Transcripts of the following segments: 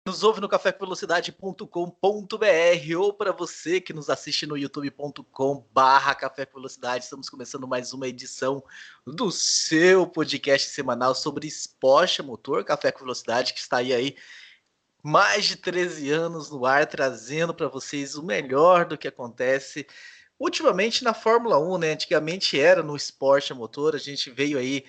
Nos ouve no cafécomvelocidade.com.br ou para você que nos assiste no youtube.com/Café com Velocidade. Estamos começando mais uma edição do seu podcast semanal sobre esporte a motor, Café com Velocidade, que está aí mais de 13 anos no ar, trazendo para vocês o melhor do que acontece ultimamente na Fórmula 1, né? Antigamente era no esporte a motor, a gente veio aí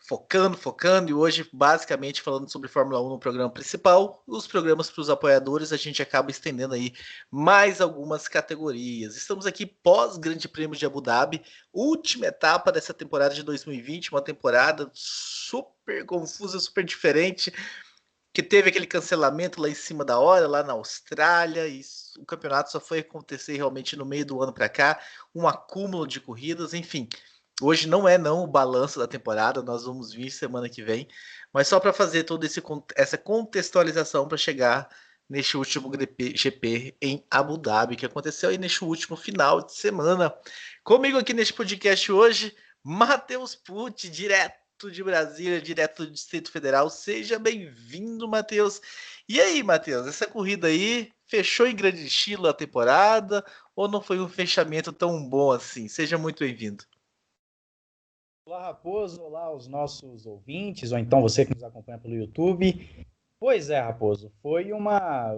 focando, e hoje basicamente falando sobre Fórmula 1 no programa principal. Os programas para os apoiadores a gente acaba estendendo aí mais algumas categorias. Estamos aqui pós Grande Prêmio de Abu Dhabi, última etapa dessa temporada de 2020, uma temporada super confusa, super diferente, que teve aquele cancelamento lá em cima da hora, lá na Austrália, e o campeonato só foi acontecer realmente no meio do ano para cá, um acúmulo de corridas, enfim. Hoje não é o balanço da temporada, nós vamos vir semana que vem, mas só para fazer toda essa contextualização para chegar neste último GP em Abu Dhabi, que aconteceu aí neste último final de semana. Comigo aqui neste podcast hoje, Matheus Pucci, direto de Brasília, direto do Distrito Federal. Seja bem-vindo, Matheus. E aí, Matheus, essa corrida aí fechou em grande estilo a temporada ou não foi um fechamento tão bom assim? Seja muito bem-vindo. Olá, Raposo. Olá aos nossos ouvintes, ou então você que nos acompanha pelo YouTube. Pois é, Raposo, foi uma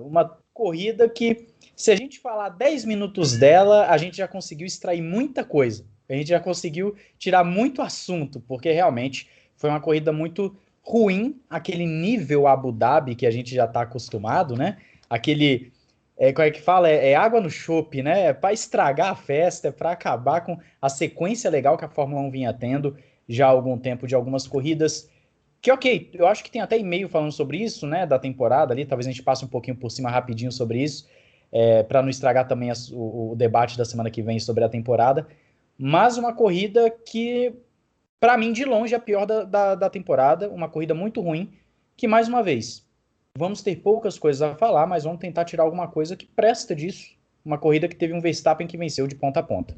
corrida que, se a gente falar 10 minutos dela, a gente já conseguiu extrair muita coisa. A gente já conseguiu tirar muito assunto, porque realmente foi uma corrida muito ruim, aquele nível Abu Dhabi que a gente já está acostumado, né? Aquele, como é que fala? É água no chope, né? É para estragar a festa, é para acabar com a sequência legal que a Fórmula 1 vinha tendo já há algum tempo de algumas corridas. Que ok, eu acho que tem até e-mail falando sobre isso, né, da temporada ali, talvez a gente passe um pouquinho por cima rapidinho sobre isso, para não estragar também o debate da semana que vem sobre a temporada, mas uma corrida que, para mim, de longe, é a pior da temporada, uma corrida muito ruim, que, mais uma vez, vamos ter poucas coisas a falar, mas vamos tentar tirar alguma coisa que presta disso, uma corrida que teve um Verstappen que venceu de ponta a ponta.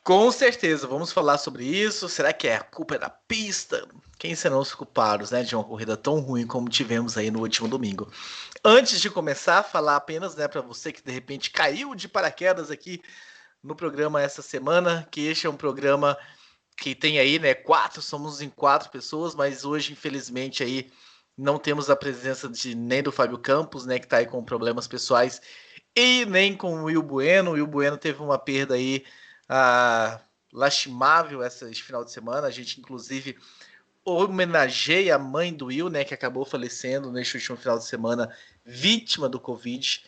Com certeza, vamos falar sobre isso. Será que a culpa é da pista? Quem serão os culpados, né, de uma corrida tão ruim como tivemos aí no último domingo? Antes de começar, falar apenas, né, para você que de repente caiu de paraquedas aqui no programa essa semana, que este é um programa que tem aí, né, somos em quatro pessoas, mas hoje, infelizmente, aí não temos a presença nem do Fábio Campos, né, que está aí com problemas pessoais, e nem com o Will Bueno. O Will Bueno teve uma perda aí lastimável este final de semana. A gente, inclusive, homenageia a mãe do Will, né, que acabou falecendo neste último final de semana, vítima do Covid.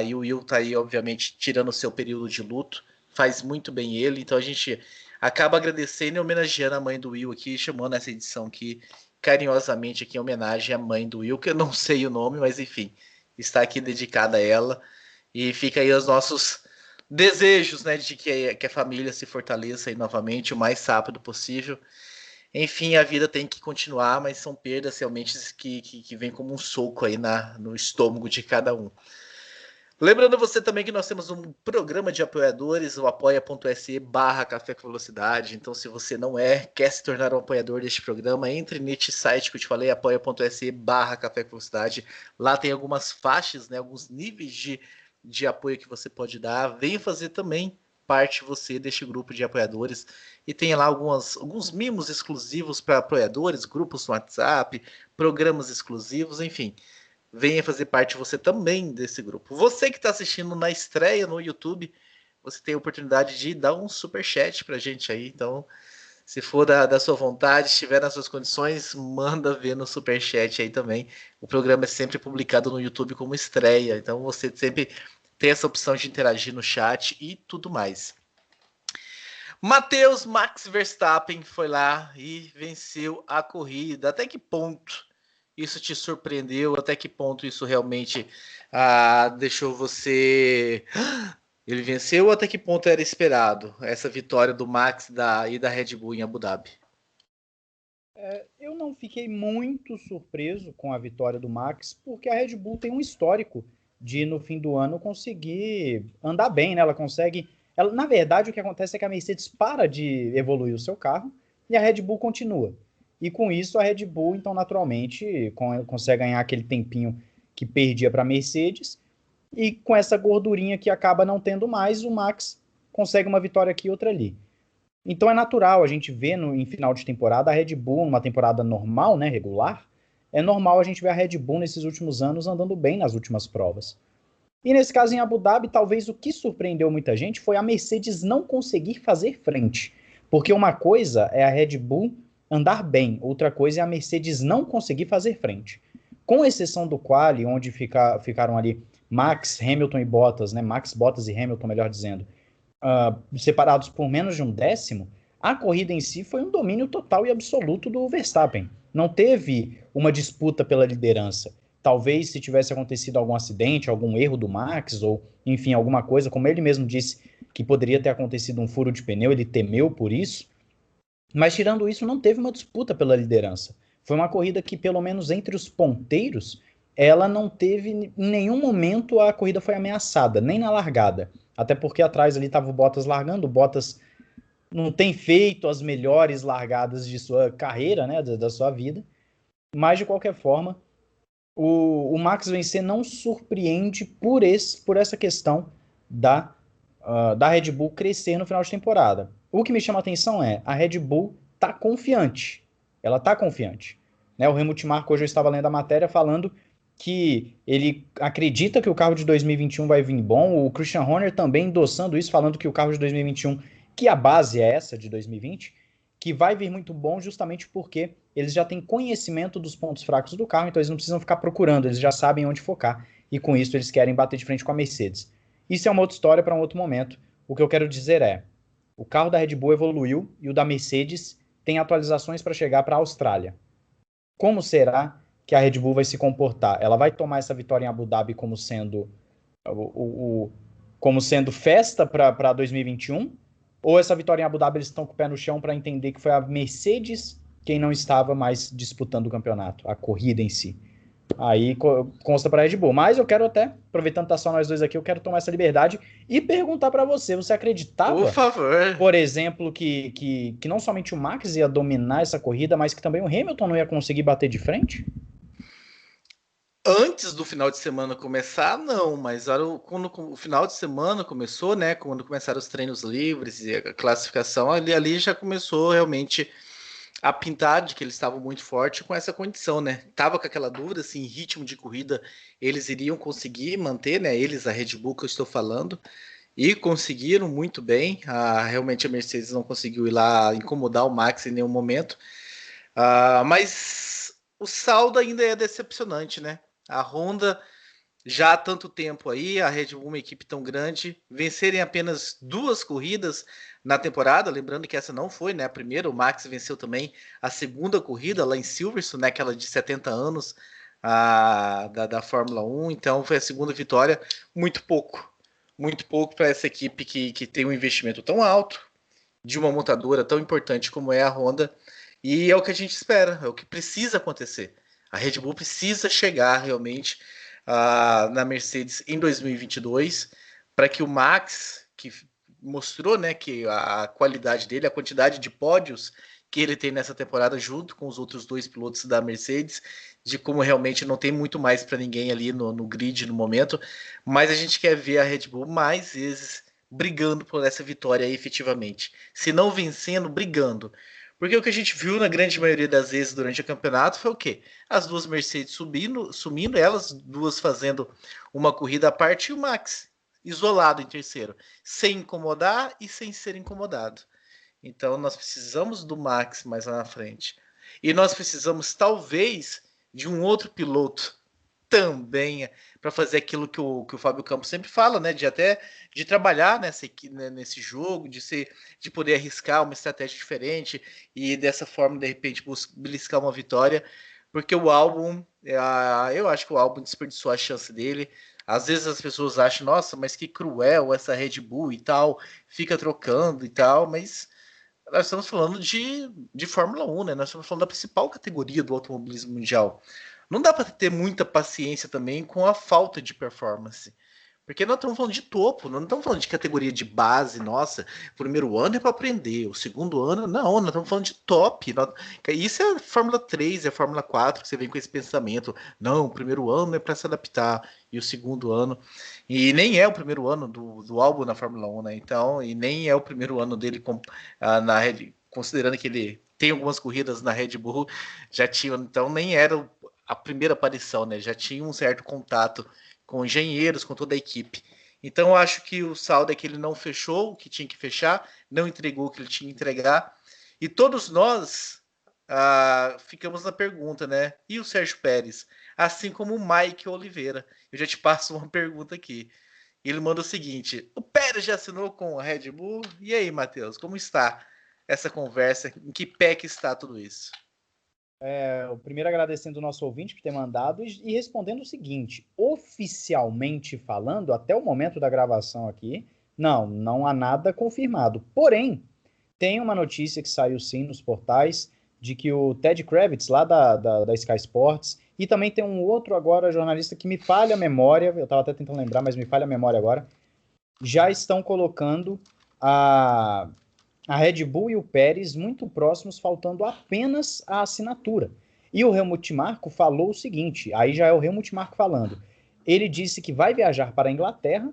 E o Will tá aí, obviamente, tirando o seu período de luto. Faz muito bem ele. Então a gente acaba agradecendo e homenageando a mãe do Will aqui, chamando essa edição aqui carinhosamente aqui em homenagem à mãe do Will, que eu não sei o nome, mas enfim, está aqui dedicada a ela. E fica aí os nossos desejos, né, de que a família se fortaleça aí novamente o mais rápido possível. Enfim, a vida tem que continuar, mas são perdas realmente que vêm como um soco aí no estômago de cada um. Lembrando você também que nós temos um programa de apoiadores, o apoia.se/Café com Velocidade. Então, se você não quer se tornar um apoiador deste programa, entre neste site que eu te falei, apoia.se/Café com Velocidade. Lá tem algumas faixas, né, alguns níveis de apoio que você pode dar. Venha fazer também parte você deste grupo de apoiadores. E tem lá alguns mimos exclusivos para apoiadores, grupos no WhatsApp, programas exclusivos, enfim. Venha fazer parte você também desse grupo. Você que está assistindo na estreia no YouTube, você tem a oportunidade de dar um super chat pra gente aí. Então, se for da sua vontade, estiver nas suas condições, manda ver no super chat aí também. O programa é sempre publicado no YouTube como estreia, então você sempre tem essa opção de interagir no chat e tudo mais. Max Verstappen foi lá e venceu a corrida. Até que ponto isso te surpreendeu? Até que ponto isso realmente deixou você... Ele venceu ou até que ponto era esperado essa vitória do Max e da Red Bull em Abu Dhabi? Eu não fiquei muito surpreso com a vitória do Max, porque a Red Bull tem um histórico de, no fim do ano, conseguir andar bem, né? Ela consegue... na verdade, o que acontece é que a Mercedes para de evoluir o seu carro e a Red Bull continua. e com isso a Red Bull, então, naturalmente, consegue ganhar aquele tempinho que perdia para a Mercedes, e com essa gordurinha que acaba não tendo mais, o Max consegue uma vitória aqui e outra ali. Então é natural a gente ver em final de temporada a Red Bull, numa temporada normal, né, regular, é normal a gente ver a Red Bull nesses últimos anos andando bem nas últimas provas. E nesse caso em Abu Dhabi, talvez o que surpreendeu muita gente foi a Mercedes não conseguir fazer frente. Porque uma coisa é a Red Bull andar bem, outra coisa é a Mercedes não conseguir fazer frente. Com exceção do quali, onde ficaram ali Max, Hamilton e Bottas, né? Max, Bottas e Hamilton, melhor dizendo, separados por menos de um décimo, a corrida em si foi um domínio total e absoluto do Verstappen. Não teve uma disputa pela liderança. Talvez se tivesse acontecido algum acidente, algum erro do Max, ou enfim, alguma coisa, como ele mesmo disse que poderia ter acontecido um furo de pneu, ele temeu por isso. Mas tirando isso, não teve uma disputa pela liderança. Foi uma corrida que, pelo menos entre os ponteiros, ela não teve, em nenhum momento a corrida foi ameaçada, nem na largada. Até porque atrás ali estava o Bottas largando, o Bottas não tem feito as melhores largadas de sua carreira, né, da sua vida. Mas, de qualquer forma, o Max vencer não surpreende por essa questão da Red Bull crescer no final de temporada. O que me chama a atenção é a Red Bull tá confiante. Ela tá confiante. Né? O Helmut Marko, hoje eu estava lendo a matéria falando que ele acredita que o carro de 2021 vai vir bom. O Christian Horner também endossando isso, falando que o carro de 2021, que a base é essa de 2020, que vai vir muito bom justamente porque eles já têm conhecimento dos pontos fracos do carro, então eles não precisam ficar procurando, eles já sabem onde focar, e com isso eles querem bater de frente com a Mercedes. Isso é uma outra história para um outro momento. O que eu quero dizer é, o carro da Red Bull evoluiu e o da Mercedes tem atualizações para chegar para a Austrália. Como será que a Red Bull vai se comportar? Ela vai tomar essa vitória em Abu Dhabi como sendo como sendo festa para 2021? Ou essa vitória em Abu Dhabi eles estão com o pé no chão para entender que foi a Mercedes quem não estava mais disputando o campeonato, a corrida em si? Aí consta para a Red Bull. Mas eu quero até, aproveitando que tá só nós dois aqui, eu quero tomar essa liberdade e perguntar para você. Você acreditava, por favor, por exemplo, que não somente o Max ia dominar essa corrida, mas que também o Hamilton não ia conseguir bater de frente? antes do final de semana começar, não, mas quando o final de semana começou, né? Quando começaram os treinos livres e a classificação, ali já começou realmente a pintar de que eles estavam muito fortes com essa condição, né? Tava com aquela dúvida se em ritmo de corrida eles iriam conseguir manter, né? Eles, a Red Bull que eu estou falando, e conseguiram muito bem. Realmente a Mercedes não conseguiu ir lá incomodar o Max em nenhum momento. Mas o saldo ainda é decepcionante, né? A Honda já há tanto tempo aí, a Red Bull, uma equipe tão grande, vencerem apenas 2 corridas na temporada, lembrando que essa não foi, né, a primeira, o Max venceu também a segunda corrida lá em Silverstone, né, aquela de 70 anos da Fórmula 1, então foi a segunda vitória, muito pouco para essa equipe que tem um investimento tão alto, de uma montadora tão importante como é a Honda, e é o que a gente espera, é o que precisa acontecer. A Red Bull precisa chegar realmente na Mercedes em 2022 para que o Max, que mostrou, né, que a qualidade dele, a quantidade de pódios que ele tem nessa temporada junto com os outros 2 pilotos da Mercedes, de como realmente não tem muito mais para ninguém ali no grid no momento, mas a gente quer ver a Red Bull mais vezes brigando por essa vitória aí, efetivamente. Se não vencendo, brigando. Porque o que a gente viu na grande maioria das vezes durante o campeonato foi o quê? As duas Mercedes sumindo, elas duas fazendo uma corrida à parte e o Max isolado em terceiro, sem incomodar e sem ser incomodado. Então nós precisamos do Max mais lá na frente. E nós precisamos, talvez, de um outro piloto também para fazer aquilo que o Fábio Campos sempre fala, né? De trabalhar nesse jogo, de poder arriscar uma estratégia diferente e dessa forma, de repente, beliscar uma vitória. Porque o álbum, eu acho que o álbum desperdiçou a chance dele. Às vezes as pessoas acham, nossa, mas que cruel essa Red Bull e tal, fica trocando e tal, mas nós estamos falando de Fórmula 1, né? Nós estamos falando da principal categoria do automobilismo mundial. Não dá para ter muita paciência também com a falta de performance, Porque nós estamos falando de topo, não estamos falando de categoria de base, nossa, o primeiro ano é para aprender, o segundo ano, não, nós estamos falando de top. Isso é a Fórmula 3, é a Fórmula 4, que você vem com esse pensamento, não, o primeiro ano é para se adaptar, e o segundo ano, e nem é o primeiro ano do Albon na Fórmula 1, né? Então, e nem é o primeiro ano dele na Red, considerando que ele tem algumas corridas na Red Bull, já tinha, então nem era a primeira aparição, né? Já tinha um certo contato com engenheiros, com toda a equipe. Então, eu acho que o saldo é que ele não fechou o que tinha que fechar, não entregou o que ele tinha que entregar. E todos nós ficamos na pergunta, né? E o Sérgio Pérez? Assim como o Mike Oliveira. Eu já te passo uma pergunta aqui. Ele manda o seguinte: o Pérez já assinou com a Red Bull? E aí, Matheus, como está essa conversa? Em que pé que está tudo isso? O primeiro agradecendo o nosso ouvinte por ter mandado e respondendo o seguinte: oficialmente falando, até o momento da gravação aqui, não há nada confirmado. Porém, tem uma notícia que saiu sim nos portais de que o Ted Kravitz, lá da Sky Sports, e também tem um outro agora jornalista que me falha a memória, eu estava até tentando lembrar, mas me falha a memória agora, já estão colocando a Red Bull e o Pérez muito próximos, faltando apenas a assinatura. E o Helmut Marko falou o seguinte, aí já é o Helmut Marko falando, ele disse que vai viajar para a Inglaterra,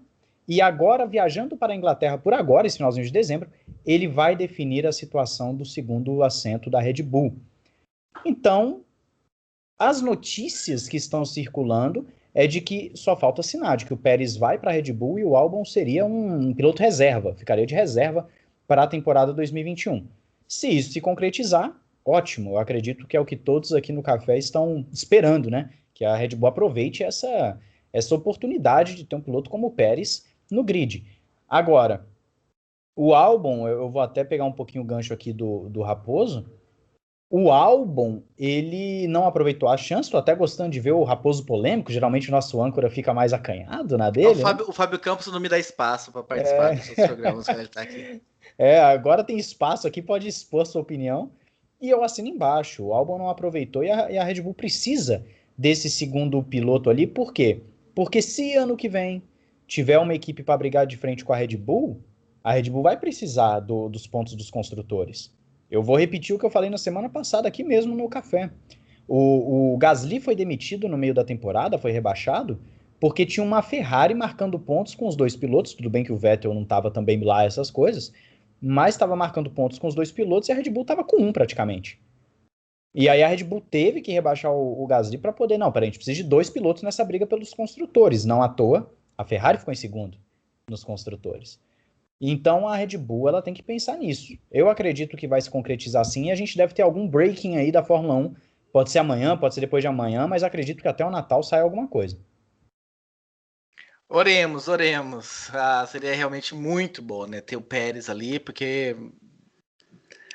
e agora, viajando para a Inglaterra por agora, esse finalzinho de dezembro, ele vai definir a situação do segundo assento da Red Bull. Então, as notícias que estão circulando é de que só falta assinar, de que o Pérez vai para a Red Bull e o Albon seria um piloto reserva, ficaria de reserva para a temporada 2021. Se isso se concretizar, ótimo, eu acredito que é o que todos aqui no Café estão esperando, né? Que a Red Bull aproveite essa oportunidade de ter um piloto como o Pérez no grid. Agora, o Albon, eu vou até pegar um pouquinho o gancho aqui do Raposo, o Albon, ele não aproveitou a chance, estou até gostando de ver o Raposo polêmico, geralmente o nosso âncora fica mais acanhado na dele, né? O Fábio Campos não me dá espaço para participar dos seus programas quando ele está aqui. Agora tem espaço aqui, pode expor sua opinião. E eu assino embaixo. O Albon não aproveitou e a Red Bull precisa desse segundo piloto ali. Por quê? Porque se ano que vem tiver uma equipe para brigar de frente com a Red Bull vai precisar dos pontos dos construtores. Eu vou repetir o que eu falei na semana passada aqui mesmo no café. O Gasly foi demitido no meio da temporada, foi rebaixado, porque tinha uma Ferrari marcando pontos com os dois pilotos. Tudo bem que o Vettel não estava também lá, essas coisas, mas estava marcando pontos com os dois pilotos e a Red Bull estava com um praticamente. E aí a Red Bull teve que rebaixar o Gasly para poder, não, peraí, a gente precisa de dois pilotos nessa briga pelos construtores. Não à toa, a Ferrari ficou em segundo nos construtores. Então a Red Bull ela tem que pensar nisso. Eu acredito que vai se concretizar sim e a gente deve ter algum breaking aí da Fórmula 1. Pode ser amanhã, pode ser depois de amanhã, mas acredito que até o Natal saia alguma coisa. Oremos, oremos. Seria realmente muito bom, né? Ter o Pérez ali, porque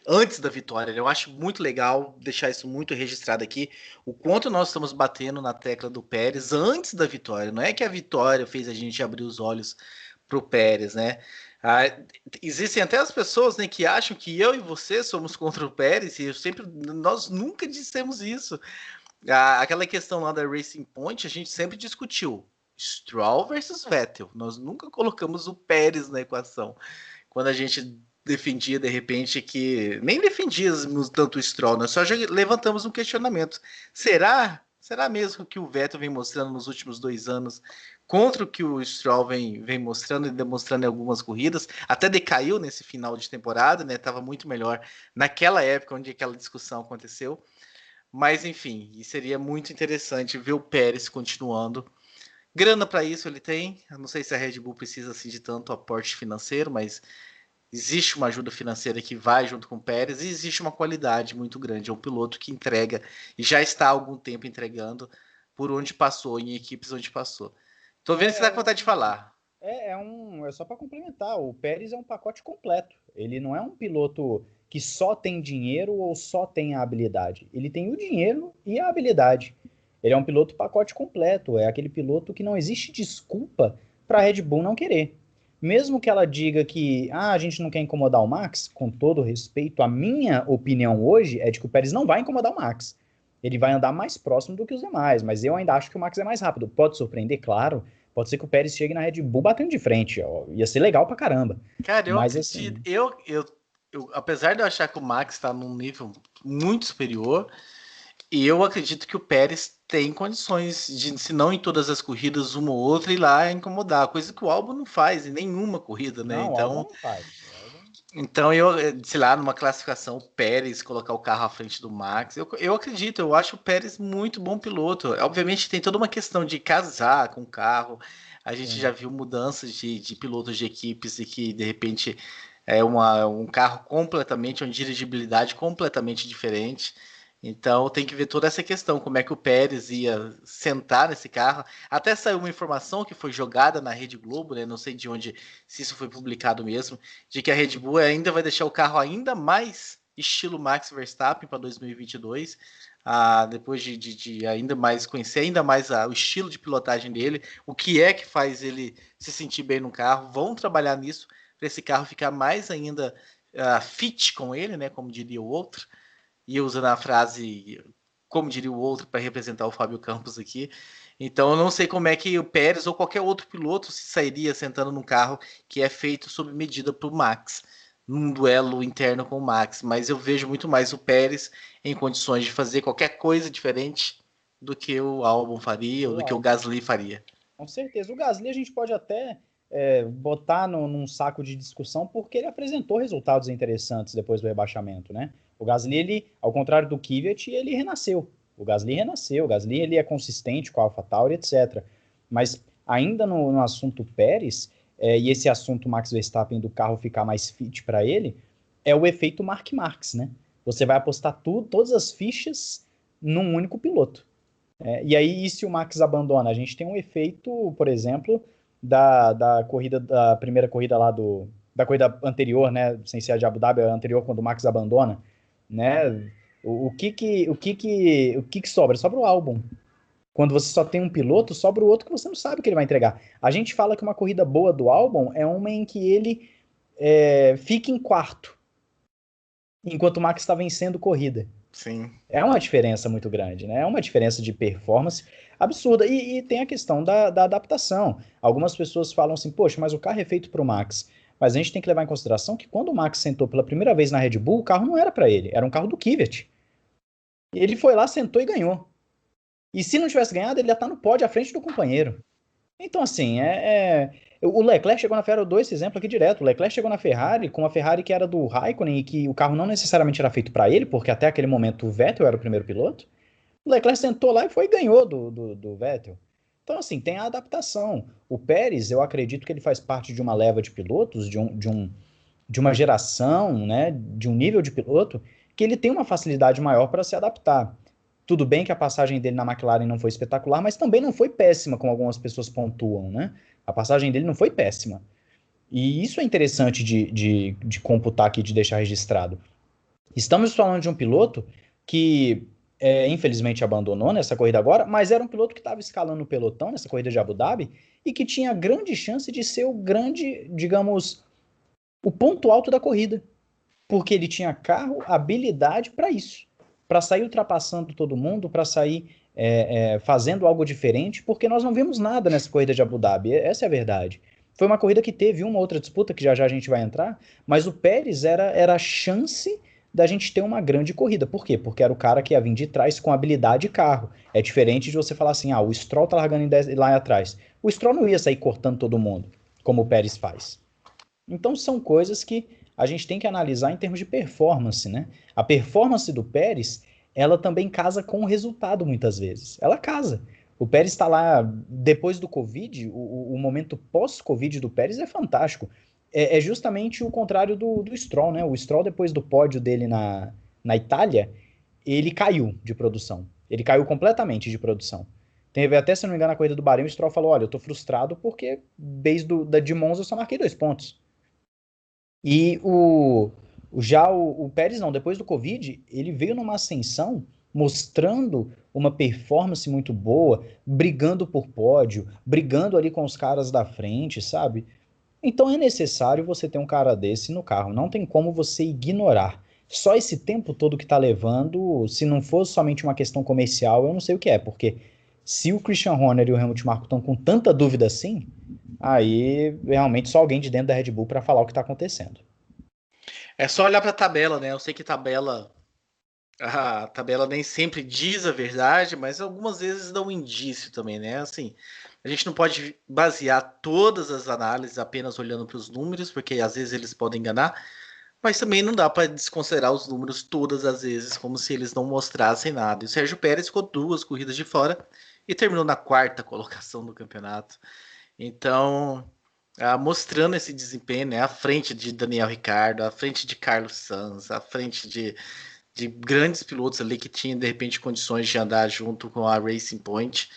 antes da vitória, eu acho muito legal deixar isso muito registrado aqui, o quanto nós estamos batendo na tecla do Pérez antes da vitória. Não é que a vitória fez a gente abrir os olhos pro Pérez, né? Existem até as pessoas, né, que acham que eu e você somos contra o Pérez, e nós nunca dissemos isso. Aquela questão lá da Racing Point, a gente sempre discutiu Stroll versus Vettel. Nós nunca colocamos o Pérez na equação. Quando a gente defendia, de repente, que nem defendíamos tanto o Stroll, nós só levantamos um questionamento. Será mesmo que o Vettel vem mostrando nos últimos 2 anos contra o que o Stroll vem mostrando e demonstrando em algumas corridas? Até decaiu nesse final de temporada, né? Tava muito melhor naquela época onde aquela discussão aconteceu. Mas, enfim, seria muito interessante ver o Pérez continuando. Grana para isso ele tem. Eu não sei se a Red Bull precisa assim, de tanto aporte financeiro, mas existe uma ajuda financeira que vai junto com o Pérez e existe uma qualidade muito grande. É um piloto que entrega e já está há algum tempo entregando por onde passou, em equipes onde passou. Tô vendo que você tá com vontade de falar. É só para complementar, o Pérez é um pacote completo. Ele não é um piloto que só tem dinheiro ou só tem a habilidade. Ele tem o dinheiro e a habilidade. Ele é um piloto pacote completo, é aquele piloto que não existe desculpa para a Red Bull não querer. Mesmo que ela diga que a gente não quer incomodar o Max, com todo respeito, a minha opinião hoje é de que o Pérez não vai incomodar o Max. Ele vai andar mais próximo do que os demais, mas eu ainda acho que o Max é mais rápido. Pode surpreender, claro, Pode ser que o Pérez chegue na Red Bull batendo de frente, ó. Ia ser legal pra caramba. Cara, eu Mas acredito. assim, Apesar de eu achar que o Max está num nível muito superior, e eu acredito que o Pérez tem condições de, se não em todas as corridas, uma ou outra, ir lá incomodar, coisa que o Albon não faz em nenhuma corrida, né? não, o Albon não faz. Então eu, sei lá, numa classificação, o Pérez colocar o carro à frente do Max, eu acredito, eu acho o Pérez muito bom piloto. Obviamente tem toda uma questão de casar com o carro. A gente já viu mudanças de pilotos de equipes e que de repente é um carro completamente, uma dirigibilidade completamente diferente. Então tem que ver toda essa questão, como é que o Pérez ia sentar nesse carro. Até saiu uma informação que foi jogada na Rede Globo, né? Não sei de onde, se isso foi publicado mesmo, de que a Red Bull ainda vai deixar o carro ainda mais estilo Max Verstappen para 2022. Depois de ainda mais conhecer ainda mais o estilo de pilotagem dele, o que é que faz ele se sentir bem no carro. Vão trabalhar nisso para esse carro ficar mais ainda fit com ele, né? Como diria o outro. E usando a frase, como diria o outro, para representar o Fábio Campos aqui. Então eu não sei como é que o Pérez ou qualquer outro piloto se sairia sentando num carro que é feito sob medida para o Max, num duelo interno com o Max. Mas eu vejo muito mais o Pérez em condições de fazer qualquer coisa diferente do que o Albon faria ou do que o Gasly faria. Com certeza. O Gasly a gente pode até botar num saco de discussão porque ele apresentou resultados interessantes depois do rebaixamento, né? O Gasly, ele, ao contrário do Kvyat, ele renasceu. O Gasly ele é consistente com a AlphaTauri, etc. Mas ainda no assunto Pérez, e esse assunto Max Verstappen do carro ficar mais fit para ele, é o efeito Mark Marques, né? Você vai apostar todas as fichas num único piloto. E aí, e se o Max abandona? A gente tem um efeito, por exemplo, da primeira corrida lá da corrida anterior, né? Sem ser a de Abu Dhabi, a anterior, quando o Max abandona, né? O que sobra? Sobra o Albon. Quando você só tem um piloto, sobra o outro que você não sabe o que ele vai entregar. A gente fala que uma corrida boa do Albon é uma em que ele fica em quarto, enquanto o Max está vencendo corrida. Sim. É uma diferença muito grande, né? É uma diferença de performance absurda. E tem a questão da adaptação. Algumas pessoas falam assim, poxa, mas o carro é feito para o Max. Mas a gente tem que levar em consideração que quando o Max sentou pela primeira vez na Red Bull, o carro não era para ele, era um carro do Kvyat. Ele foi lá, sentou e ganhou. E se não tivesse ganhado, ele ia estar no pódio à frente do companheiro. Então, assim, o Leclerc chegou na Ferrari, eu dou esse exemplo aqui direto. O Leclerc chegou na Ferrari com uma Ferrari que era do Raikkonen e que o carro não necessariamente era feito para ele, porque até aquele momento o Vettel era o primeiro piloto. O Leclerc sentou lá e foi e ganhou do Vettel. Então, assim, tem a adaptação. O Pérez, eu acredito que ele faz parte de uma leva de pilotos, de uma geração, né, de um nível de piloto, que ele tem uma facilidade maior para se adaptar. Tudo bem que a passagem dele na McLaren não foi espetacular, mas também não foi péssima, como algumas pessoas pontuam, né? A passagem dele não foi péssima. E isso é interessante de computar aqui, de deixar registrado. Estamos falando de um piloto que, infelizmente, abandonou nessa corrida agora, mas era um piloto que estava escalando o pelotão nessa corrida de Abu Dhabi e que tinha grande chance de ser o grande, digamos, o ponto alto da corrida. Porque ele tinha carro, habilidade para isso. Para sair ultrapassando todo mundo, para sair fazendo algo diferente, porque nós não vimos nada nessa corrida de Abu Dhabi. Essa é a verdade. Foi uma corrida que teve uma outra disputa, que já já a gente vai entrar, mas o Pérez era a chance da gente ter uma grande corrida. Por quê? Porque era o cara que ia vir de trás com habilidade de carro. É diferente de você falar assim, o Stroll tá largando lá atrás. O Stroll não ia sair cortando todo mundo, como o Pérez faz. Então são coisas que a gente tem que analisar em termos de performance, né? A performance do Pérez, ela também casa com o resultado muitas vezes. Ela casa. O Pérez está lá depois do Covid, o momento pós-Covid do Pérez é fantástico. É justamente o contrário do Stroll, né? O Stroll, depois do pódio dele na Itália, ele caiu de produção. Ele caiu completamente de produção. Teve até, se não me engano, na corrida do Bahrein, o Stroll falou, olha, eu tô frustrado porque desde de Monza eu só marquei 2 pontos. E o Pérez não, depois do Covid, ele veio numa ascensão mostrando uma performance muito boa, brigando por pódio, brigando ali com os caras da frente, sabe? Então é necessário você ter um cara desse no carro, não tem como você ignorar. Só esse tempo todo que tá levando, se não fosse somente uma questão comercial, eu não sei o que é, porque Se o Christian Horner e o Helmut Marko estão com tanta dúvida assim, aí realmente só alguém de dentro da Red Bull para falar o que está acontecendo. É só olhar para a tabela, né? Eu sei que a tabela nem sempre diz a verdade, mas algumas vezes dá um indício também, né? Assim, a gente não pode basear todas as análises apenas olhando para os números, porque às vezes eles podem enganar, mas também não dá para desconsiderar os números todas as vezes, como se eles não mostrassem nada. E o Sérgio Pérez ficou 2 corridas de fora e terminou na 4ª colocação do campeonato. Então, mostrando esse desempenho, né, à frente de Daniel Ricciardo, à frente de Carlos Sainz, à frente de grandes pilotos ali que tinham, de repente, condições de andar junto com a Racing Point.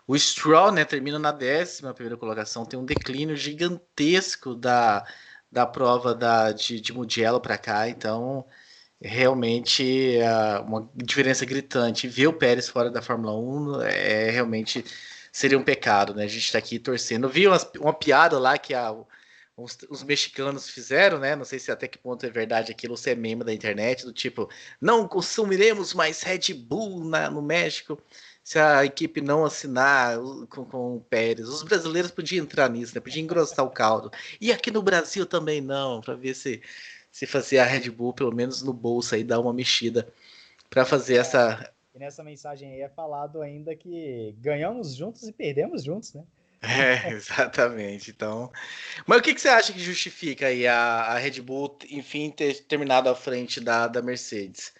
O Stroll, né, termina na 11ª colocação, tem um declínio gigantesco da prova de Mugello para cá, então realmente uma diferença gritante. Ver o Pérez fora da Fórmula 1 realmente seria um pecado, né? A gente está aqui torcendo. Eu vi uma piada lá que os mexicanos fizeram, né? Não sei se até que ponto é verdade aquilo, ou se é meme da internet, do tipo, não consumiremos mais Red Bull no México se a equipe não assinar com o Pérez. Os brasileiros podiam entrar nisso, né? Podiam engrossar o caldo. E aqui no Brasil também não, para ver se fazer a Red Bull, pelo menos no bolso aí, dar uma mexida para fazer essa. E nessa mensagem aí é falado ainda que ganhamos juntos e perdemos juntos, né? Exatamente. Então, mas o que você acha que justifica aí a Red Bull, enfim, ter terminado à frente da Mercedes?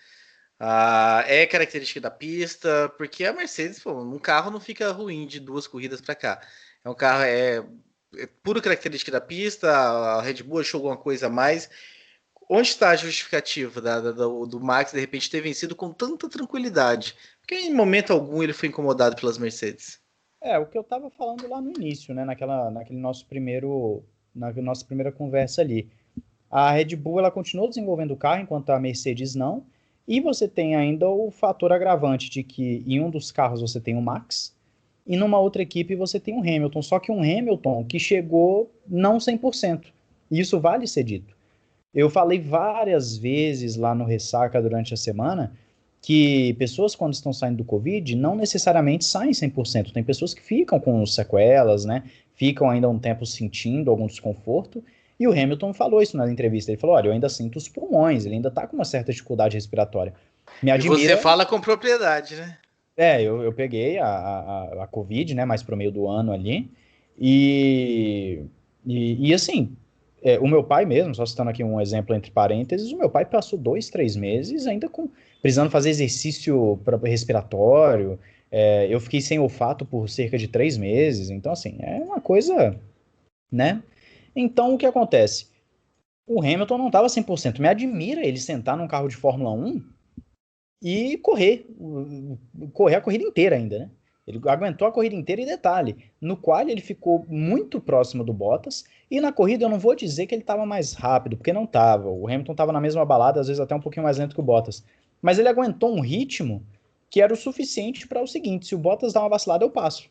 É característica da pista, porque a Mercedes, pô, um carro não fica ruim de 2 corridas para cá. É um carro, é pura característica da pista, a Red Bull achou alguma coisa a mais. Onde está a justificativa do Max de repente ter vencido com tanta tranquilidade? Porque em momento algum ele foi incomodado pelas Mercedes. O que eu estava falando lá no início, né, na nossa primeira conversa ali. A Red Bull ela continuou desenvolvendo o carro, enquanto a Mercedes não. E você tem ainda o fator agravante de que em um dos carros você tem o Max e numa outra equipe você tem o Hamilton. Só que um Hamilton que chegou não 100%. E isso vale ser dito. Eu falei várias vezes lá no Ressaca durante a semana que pessoas quando estão saindo do Covid não necessariamente saem 100%. Tem pessoas que ficam com sequelas, né? Ficam ainda um tempo sentindo algum desconforto. E o Hamilton falou isso na entrevista. Ele falou, olha, eu ainda sinto os pulmões, ele ainda está com uma certa dificuldade respiratória. Me E você admira... fala com propriedade, né? Eu peguei a Covid, né, mais pro meio do ano ali. E assim, o meu pai mesmo, só citando aqui um exemplo entre parênteses, o meu pai passou 2, 3 meses ainda precisando fazer exercício respiratório. Eu fiquei sem olfato por cerca de 3 meses. Então, assim, é uma coisa, né? Então, o que acontece? O Hamilton não estava 100%. Me admira ele sentar num carro de Fórmula 1 e correr a corrida inteira ainda, né? Ele aguentou a corrida inteira e detalhe, no qual ele ficou muito próximo do Bottas, e na corrida eu não vou dizer que ele estava mais rápido, porque não estava. O Hamilton estava na mesma balada, às vezes até um pouquinho mais lento que o Bottas. Mas ele aguentou um ritmo que era o suficiente para o seguinte, se o Bottas dá uma vacilada, eu passo.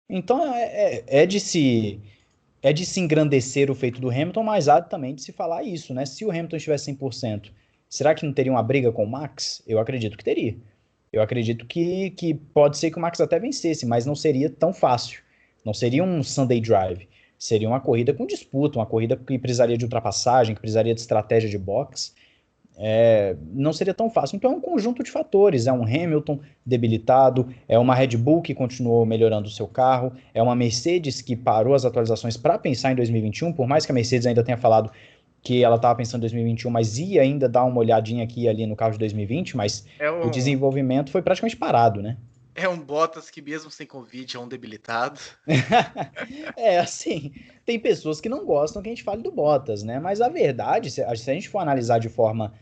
Então é de se engrandecer o feito do Hamilton, mas há também de se falar isso, né? Se o Hamilton estivesse 100%, será que não teria uma briga com o Max? Eu acredito que teria. Eu acredito que pode ser que o Max até vencesse, mas não seria tão fácil. Não seria um Sunday Drive. Seria uma corrida com disputa, uma corrida que precisaria de ultrapassagem, que precisaria de estratégia de boxe. Não seria tão fácil. Então é um conjunto de fatores. É um Hamilton debilitado, é uma Red Bull que continuou melhorando o seu carro, é uma Mercedes que parou as atualizações para pensar em 2021, por mais que a Mercedes ainda tenha falado que ela estava pensando em 2021, mas ia ainda dar uma olhadinha aqui e ali no carro de 2020, mas o desenvolvimento foi praticamente parado, né? É um Bottas que mesmo sem Covid é um debilitado. Assim, tem pessoas que não gostam que a gente fale do Bottas, né? Mas a verdade, se a gente for analisar de forma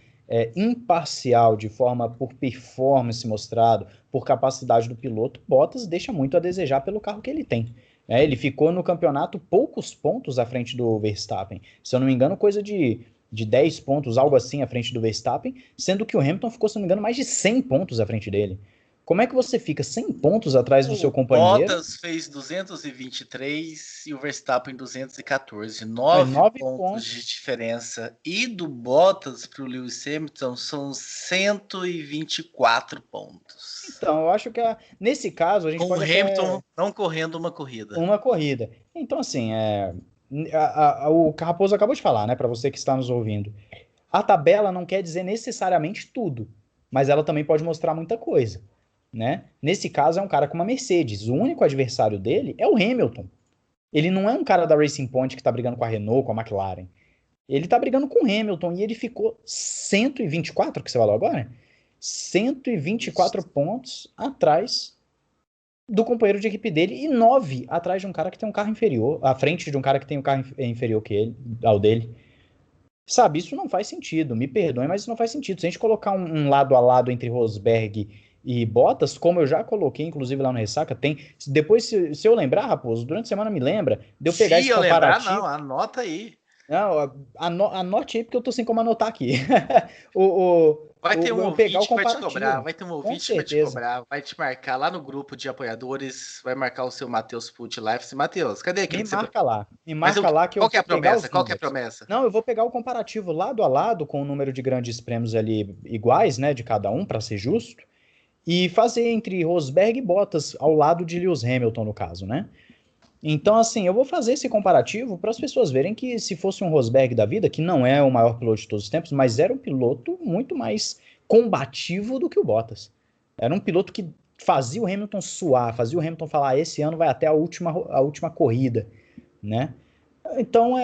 imparcial, de forma por performance mostrado, por capacidade do piloto, Bottas deixa muito a desejar pelo carro que ele tem. Ele ficou no campeonato poucos pontos à frente do Verstappen. Se eu não me engano, coisa de 10 pontos, algo assim, à frente do Verstappen, sendo que o Hamilton ficou, se não me engano, mais de 100 pontos à frente dele. Como é que você fica 100 pontos atrás do seu O companheiro? Bottas fez 223 e o Verstappen 214. É 9 9 pontos de pontos. diferença. E do Bottas para o Lewis Hamilton são 124 pontos. Então, eu acho que nesse caso a gente Com o pode até Hamilton não correndo uma corrida. uma corrida. Então, assim, o Raposo acabou de falar, né, para você que está nos ouvindo. A tabela não quer dizer necessariamente tudo, mas ela também pode mostrar muita coisa, né? Nesse caso é um cara com uma Mercedes. O único adversário dele é o Hamilton. Ele não é um cara da Racing Point que tá brigando com a Renault, com a McLaren. Ele tá brigando com o Hamilton e ele ficou 124, que você falou agora? 124 Isso. pontos atrás do companheiro de equipe dele e 9 atrás de um cara que tem um carro inferior, à frente de um cara que tem um carro inferior que ele, ao dele. Sabe, isso não faz sentido. Me perdoem, mas isso não faz sentido. Se a gente colocar um lado a lado entre Rosberg e Bottas, como eu já coloquei, inclusive lá no Ressaca, tem. Depois, se eu lembrar, Raposo, durante a semana me lembra de eu pegar Se esse eu lembrar, comparativo. não, anota aí. Não, anote aí, porque eu tô sem como anotar aqui. o, Vai ter um eu pegar o ouvinte que vai te cobrar, comparativo. vai ter um Com ouvinte que vai te certeza. cobrar, vai te marcar lá no grupo de apoiadores, vai marcar o seu Matheus Pucci Life. Matheus, cadê Me aquilo que você. marca lá. Me Mas marca lá que eu qual que é vou a pegar promessa? os Qual que é a números. promessa? Não, eu vou pegar o comparativo lado a lado com o número de grandes prêmios ali iguais, né, de cada um, para ser justo. E fazer entre Rosberg e Bottas ao lado de Lewis Hamilton, no caso, né? Então, assim, eu vou fazer esse comparativo para as pessoas verem que se fosse um Rosberg da vida, que não é o maior piloto de todos os tempos, mas era um piloto muito mais combativo do que o Bottas. Era um piloto que fazia o Hamilton suar, fazia o Hamilton falar, esse ano vai até a última corrida, né? Então,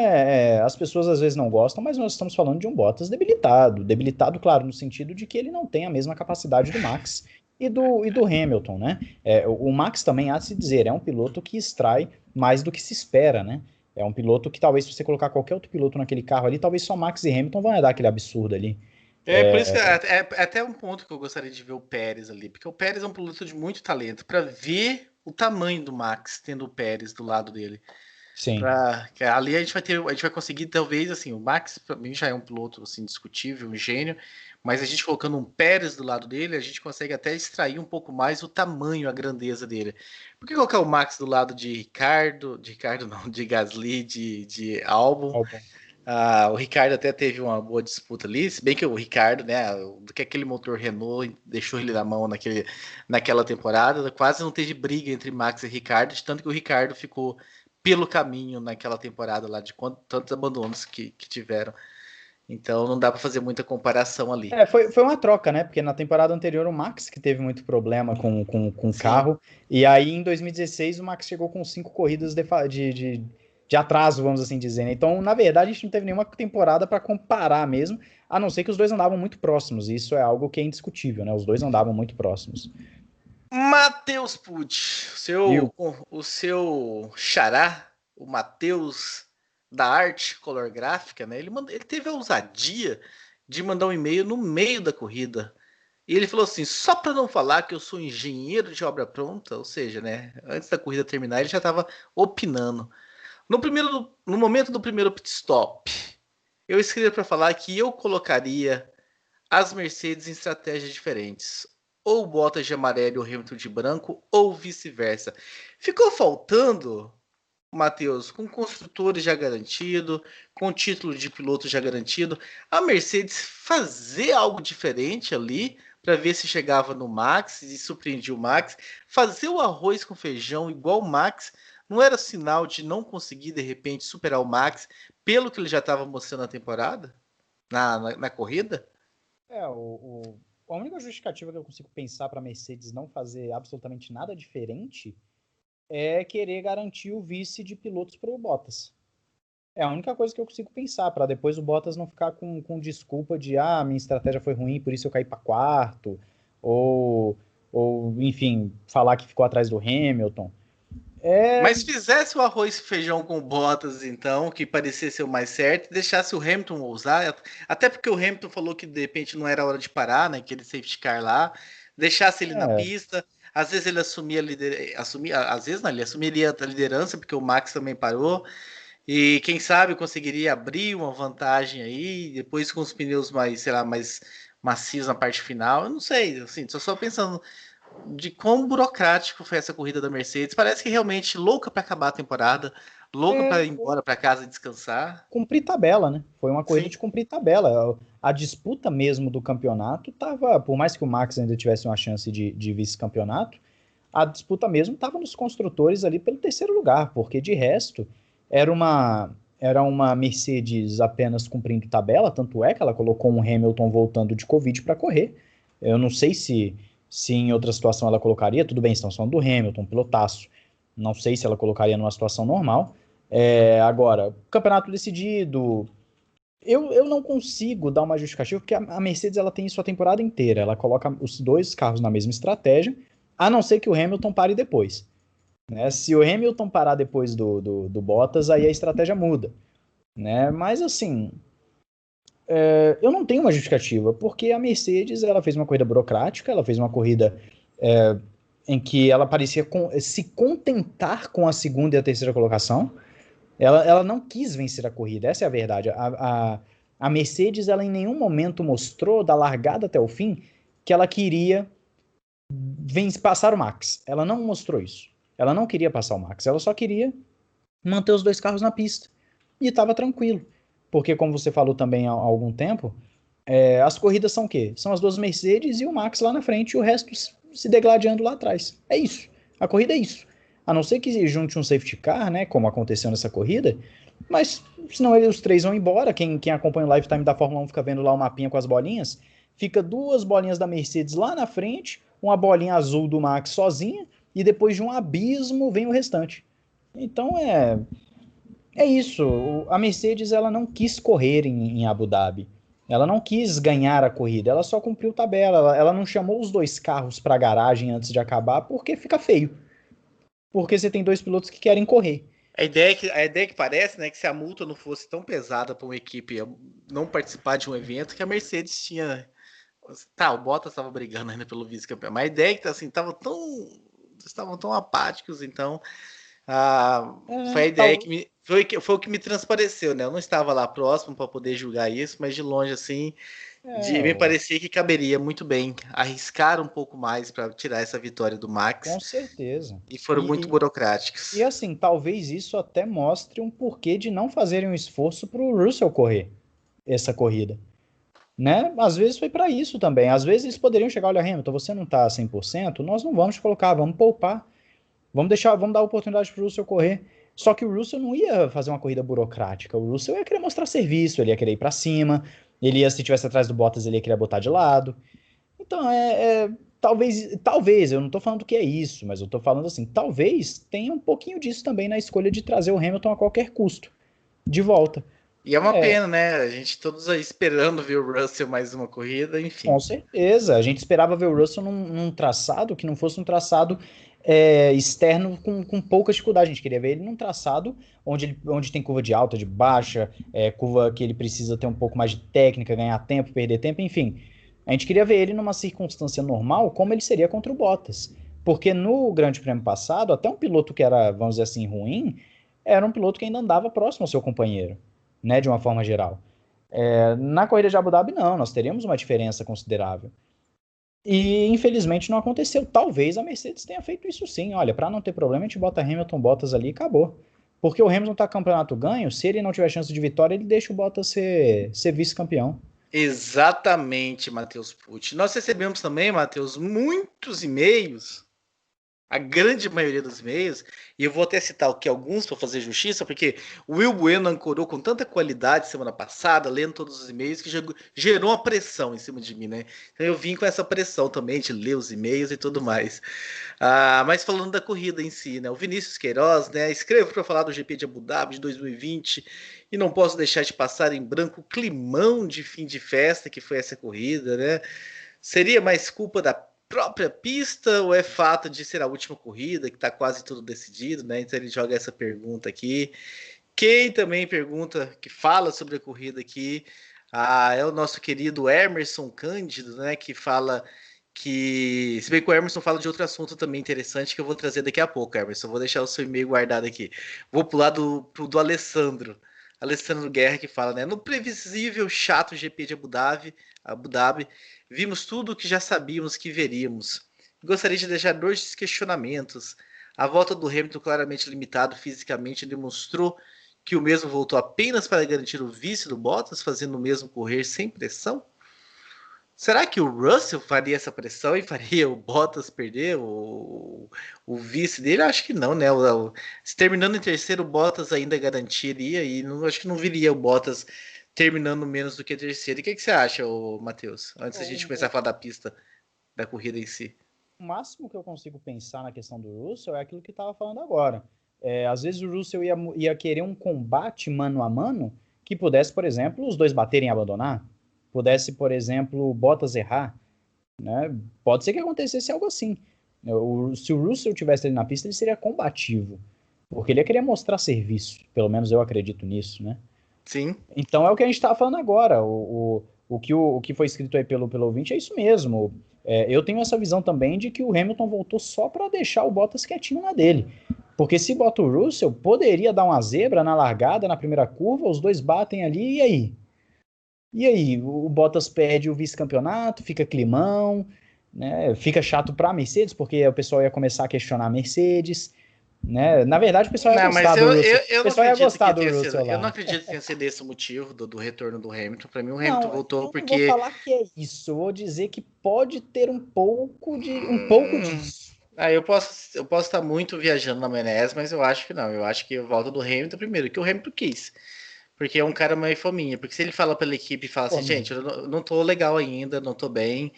as pessoas às vezes não gostam, mas nós estamos falando de um Bottas debilitado. Debilitado, claro, no sentido de que ele não tem a mesma capacidade do Max e do Hamilton, né? O Max também, há de se dizer, é um piloto que extrai mais do que se espera, né? É um piloto que talvez, se você colocar qualquer outro piloto naquele carro ali, talvez só Max e Hamilton vão dar aquele absurdo ali. É por isso que é até um ponto que eu gostaria de ver o Pérez ali, porque o Pérez é um piloto de muito talento, para ver o tamanho do Max tendo o Pérez do lado dele. Sim. Que ali a gente vai conseguir, talvez, assim, o Max para mim já é um piloto assim, discutível, um gênio, mas a gente colocando um Pérez do lado dele, a gente consegue até extrair um pouco mais o tamanho, a grandeza dele. Por que colocar o Max do lado de Ricardo não, de Gasly, de Albon? Albon. O Ricardo até teve uma boa disputa ali, se bem que o Ricardo, né, do que aquele motor Renault deixou ele na mão naquela temporada, quase não teve briga entre Max e Ricardo, de tanto que o Ricardo ficou pelo caminho naquela temporada lá, de tantos abandonos que tiveram. Então não dá para fazer muita comparação ali. Foi uma troca, né? Porque na temporada anterior o Max que teve muito problema com o Sim. carro, e aí em 2016 o Max chegou com 5 corridas de atraso, vamos assim dizer, né? Então, na verdade, a gente não teve nenhuma temporada para comparar mesmo, a não ser que os dois andavam muito próximos, e isso é algo que é indiscutível, né? Os dois andavam muito próximos. Matheus Pucci, Viu? o seu xará, o Matheus da arte color gráfica, né? Ele teve a ousadia de mandar um e-mail no meio da corrida. E ele falou assim: só para não falar que eu sou engenheiro de obra pronta, ou seja, né? Antes da corrida terminar, ele já estava opinando. No momento do primeiro pit stop, eu escrevi para falar que eu colocaria as Mercedes em estratégias diferentes. Ou Bottas de amarelo e o Hamilton de branco, ou vice-versa. Ficou faltando, Matheus, com construtores já garantido, com título de piloto já garantido, a Mercedes fazer algo diferente ali para ver se chegava no Max e surpreendia o Max, fazer o arroz com feijão igual o Max, não era sinal de não conseguir de repente superar o Max pelo que ele já estava mostrando na temporada, na corrida? A única justificativa que eu consigo pensar para a Mercedes não fazer absolutamente nada diferente é querer garantir o vice de pilotos para o Bottas. É a única coisa que eu consigo pensar, para depois o Bottas não ficar com desculpa de minha estratégia foi ruim, por isso eu caí para quarto, ou, enfim, falar que ficou atrás do Hamilton. Mas fizesse o arroz e feijão com botas, então, que parecia ser o mais certo, e deixasse o Hamilton ousar, até porque o Hamilton falou que de repente não era hora de parar, né? Aquele safety car lá, deixasse ele na É, pista, às vezes ele assumia às vezes não, ele assumiria a liderança, porque o Max também parou, e quem sabe conseguiria abrir uma vantagem aí, depois com os pneus mais, sei lá, mais macios na parte final, eu não sei, assim, só pensando de quão burocrático foi essa corrida da Mercedes. Parece que realmente louca para acabar a temporada, louca para ir embora para casa e descansar. Cumprir tabela, né? Foi uma corrida Sim. de cumprir tabela. A disputa mesmo do campeonato tava, por mais que o Max ainda tivesse uma chance de vice-campeonato, a disputa mesmo estava nos construtores ali pelo terceiro lugar, porque de resto era uma Mercedes apenas cumprindo tabela, tanto é que ela colocou um Hamilton voltando de Covid para correr. Eu não sei se em outra situação ela colocaria, tudo bem, estamos falando do Hamilton, pilotaço. Não sei se ela colocaria numa situação normal. Agora, campeonato decidido, eu não consigo dar uma justificativa, porque a Mercedes ela tem isso a temporada inteira. Ela coloca os dois carros na mesma estratégia, a não ser que o Hamilton pare depois. Né? Se o Hamilton parar depois do Bottas, aí a estratégia muda. Né? Mas assim, eu não tenho uma justificativa, porque a Mercedes ela fez uma corrida burocrática, ela fez uma corrida em que ela parecia se contentar com a segunda e a terceira colocação. Ela não quis vencer a corrida, essa é a verdade. A Mercedes, ela em nenhum momento mostrou, da largada até o fim, que ela queria passar o Max. Ela não mostrou isso. Ela não queria passar o Max, ela só queria manter os dois carros na pista. E estava tranquilo. Porque, como você falou também há algum tempo, as corridas são o quê? São as duas Mercedes e o Max lá na frente e o resto se degladiando lá atrás. É isso. A corrida é isso. A não ser que junte um safety car, né, como aconteceu nessa corrida, mas senão os três vão embora. Quem acompanha o lifetime da Fórmula 1 fica vendo lá o mapinha com as bolinhas. Fica duas bolinhas da Mercedes lá na frente, uma bolinha azul do Max sozinha, e depois de um abismo vem o restante. Então é isso. A Mercedes ela não quis correr em Abu Dhabi. Ela não quis ganhar a corrida, ela só cumpriu tabela. Ela não chamou os dois carros para a garagem antes de acabar porque fica feio. Porque você tem dois pilotos que querem correr. A ideia que parece, né, que se a multa não fosse tão pesada para uma equipe não participar de um evento, que a Mercedes tinha. Tá, o Bottas estava brigando ainda pelo vice-campeão, mas a ideia é que assim, estavam tão apáticos, então foi a ideia que foi o que me transpareceu, né? Eu não estava lá próximo para poder julgar isso, mas de longe assim, me parecia que caberia muito bem arriscar um pouco mais para tirar essa vitória do Max com certeza. e foram muito E burocráticos. assim, talvez isso até mostre um porquê de não fazerem um esforço para o Russell correr essa corrida. Né? Às vezes foi para isso também. Às vezes eles poderiam chegar, olha, Hamilton, você não está 100%, nós não vamos te colocar, vamos poupar. Vamos dar oportunidade para o Russell correr. Só que o Russell não ia fazer uma corrida burocrática. O Russell ia querer mostrar serviço, ele ia querer ir para cima, ele ia, se tivesse atrás do Bottas, ele ia querer botar de lado. Então, talvez, eu não tô falando que é isso, mas eu tô falando assim, talvez tenha um pouquinho disso também na escolha de trazer o Hamilton a qualquer custo, de volta. E é uma É, pena, né? A gente todos aí esperando ver o Russell mais uma corrida, com enfim. certeza. A gente esperava ver o Russell num traçado que não fosse um traçado externo com pouca dificuldade. A gente queria ver ele num traçado onde tem curva de alta, de baixa, curva que ele precisa ter um pouco mais de técnica, ganhar tempo, perder tempo, enfim. A gente queria ver ele numa circunstância normal, como ele seria contra o Bottas. Porque no Grande Prêmio passado, até um piloto que era, vamos dizer assim, ruim, era um piloto que ainda andava próximo ao seu companheiro, né, de uma forma geral. Na corrida de Abu Dhabi, não, nós teríamos uma diferença considerável. E infelizmente não aconteceu. Talvez a Mercedes tenha feito isso sim. Olha, para não ter problema, a gente bota Hamilton, Bottas ali e acabou. Porque o Hamilton tá campeonato ganho, se ele não tiver chance de vitória, ele deixa o Bottas ser vice-campeão. Exatamente, Matheus Pucci. Nós recebemos também, Matheus, muitos e-mails, a grande maioria dos e-mails, e eu vou até citar aqui alguns para fazer justiça, porque o Will Bueno ancorou com tanta qualidade semana passada, lendo todos os e-mails, que gerou uma pressão em cima de mim, né? Então eu vim com essa pressão também de ler os e-mails e tudo mais. Mas falando da corrida em si, né? O Vinícius Queiroz, né? Escrevo para falar do GP de Abu Dhabi de 2020 e não posso deixar de passar em branco o climão de fim de festa que foi essa corrida, né? Seria mais culpa da própria pista ou é fato de ser a última corrida, que está quase tudo decidido, né? Então ele joga essa pergunta aqui. Quem também pergunta, que fala sobre a corrida aqui, é o nosso querido Emerson Cândido, né? Que fala que. Se bem que o Emerson fala de outro assunto também interessante que eu vou trazer daqui a pouco, Emerson. Vou deixar o seu e-mail guardado aqui. Vou pular do Alessandro. Alessandro Guerra que fala, né? No previsível chato GP de Abu Dhabi, vimos tudo o que já sabíamos que veríamos. Gostaria de deixar dois questionamentos. A volta do Hamilton, claramente limitado fisicamente, demonstrou que o mesmo voltou apenas para garantir o vice do Bottas, fazendo o mesmo correr sem pressão? Será que o Russell faria essa pressão e faria o Bottas perder o vice dele? Eu acho que não, né? Se terminando em terceiro, o Bottas ainda garantiria e não, acho que não viria o Bottas terminando menos do que terceiro. E o que você acha, Matheus? Antes da gente começar a falar da pista, da corrida em si. O máximo que eu consigo pensar na questão do Russell é aquilo que estava falando agora. Às vezes o Russell ia querer um combate mano a mano que pudesse, por exemplo, os dois baterem e abandonar. Pudesse, por exemplo, o Bottas errar. Né? Pode ser que acontecesse algo assim. Se o Russell tivesse ali na pista, ele seria combativo. Porque ele ia querer mostrar serviço. Pelo menos eu acredito nisso, né? Sim. Então é o que a gente estava falando agora. O que foi escrito aí pelo ouvinte é isso mesmo. Eu tenho essa visão também de que o Hamilton voltou só para deixar o Bottas quietinho na dele. Porque se bota o Russell, poderia dar uma zebra na largada, na primeira curva, os dois batem ali, e aí? E aí? O Bottas perde o vice-campeonato, fica climão, né? Fica chato para a Mercedes, porque o pessoal ia começar a questionar a Mercedes. Né? Na verdade, o pessoal ia gostar do Russell. Eu não acredito que tenha sido esse o motivo do retorno do Hamilton. Para mim, o Hamilton voltou porque... Eu não vou falar que é isso. Eu vou dizer que pode ter um pouco disso. Eu posso estar muito viajando na maionese, mas eu acho que não. Eu acho que a volta do Hamilton, primeiro, que o Hamilton quis. Porque é um cara meio fominha. Porque se ele fala pela equipe e fala assim, gente, eu não tô legal ainda, não tô bem,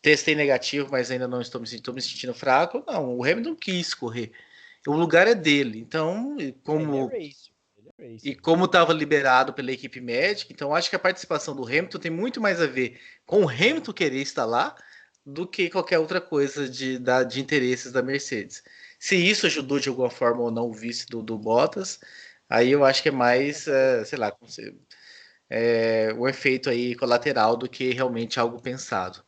testei negativo, mas ainda não estou me sentindo fraco. Não, o Hamilton quis correr. O lugar é dele. Então, como estava liberado pela equipe médica, então acho que a participação do Hamilton tem muito mais a ver com o Hamilton querer estar lá do que qualquer outra coisa de interesses da Mercedes. Se isso ajudou de alguma forma ou não o vice do Bottas, aí eu acho que é mais, sei lá, o efeito aí colateral do que realmente algo pensado.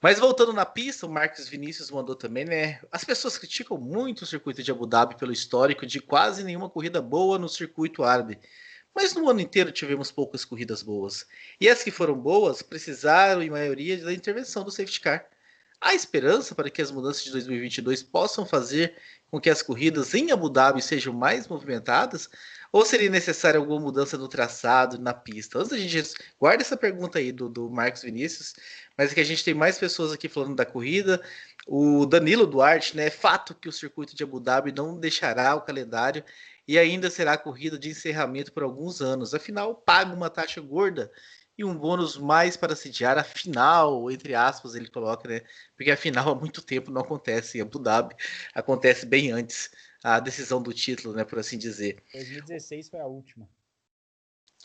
Mas voltando na pista, o Marcos Vinícius mandou também, né? As pessoas criticam muito o circuito de Abu Dhabi pelo histórico de quase nenhuma corrida boa no circuito árabe. Mas no ano inteiro tivemos poucas corridas boas. E as que foram boas precisaram, em maioria, da intervenção do safety car. Há esperança para que as mudanças de 2022 possam fazer com que as corridas em Abu Dhabi sejam mais movimentadas? Ou seria necessária alguma mudança no traçado, na pista? Antes da gente guarda essa pergunta aí do Marcos Vinícius, mas é que a gente tem mais pessoas aqui falando da corrida. O Danilo Duarte, né? É fato que o circuito de Abu Dhabi não deixará o calendário e ainda será corrida de encerramento por alguns anos. Afinal, paga uma taxa gorda e um bônus mais para sediar a final, entre aspas, ele coloca, né? Porque a final há muito tempo não acontece em Abu Dhabi, acontece bem antes a decisão do título, né, por assim dizer. 2016 foi a última.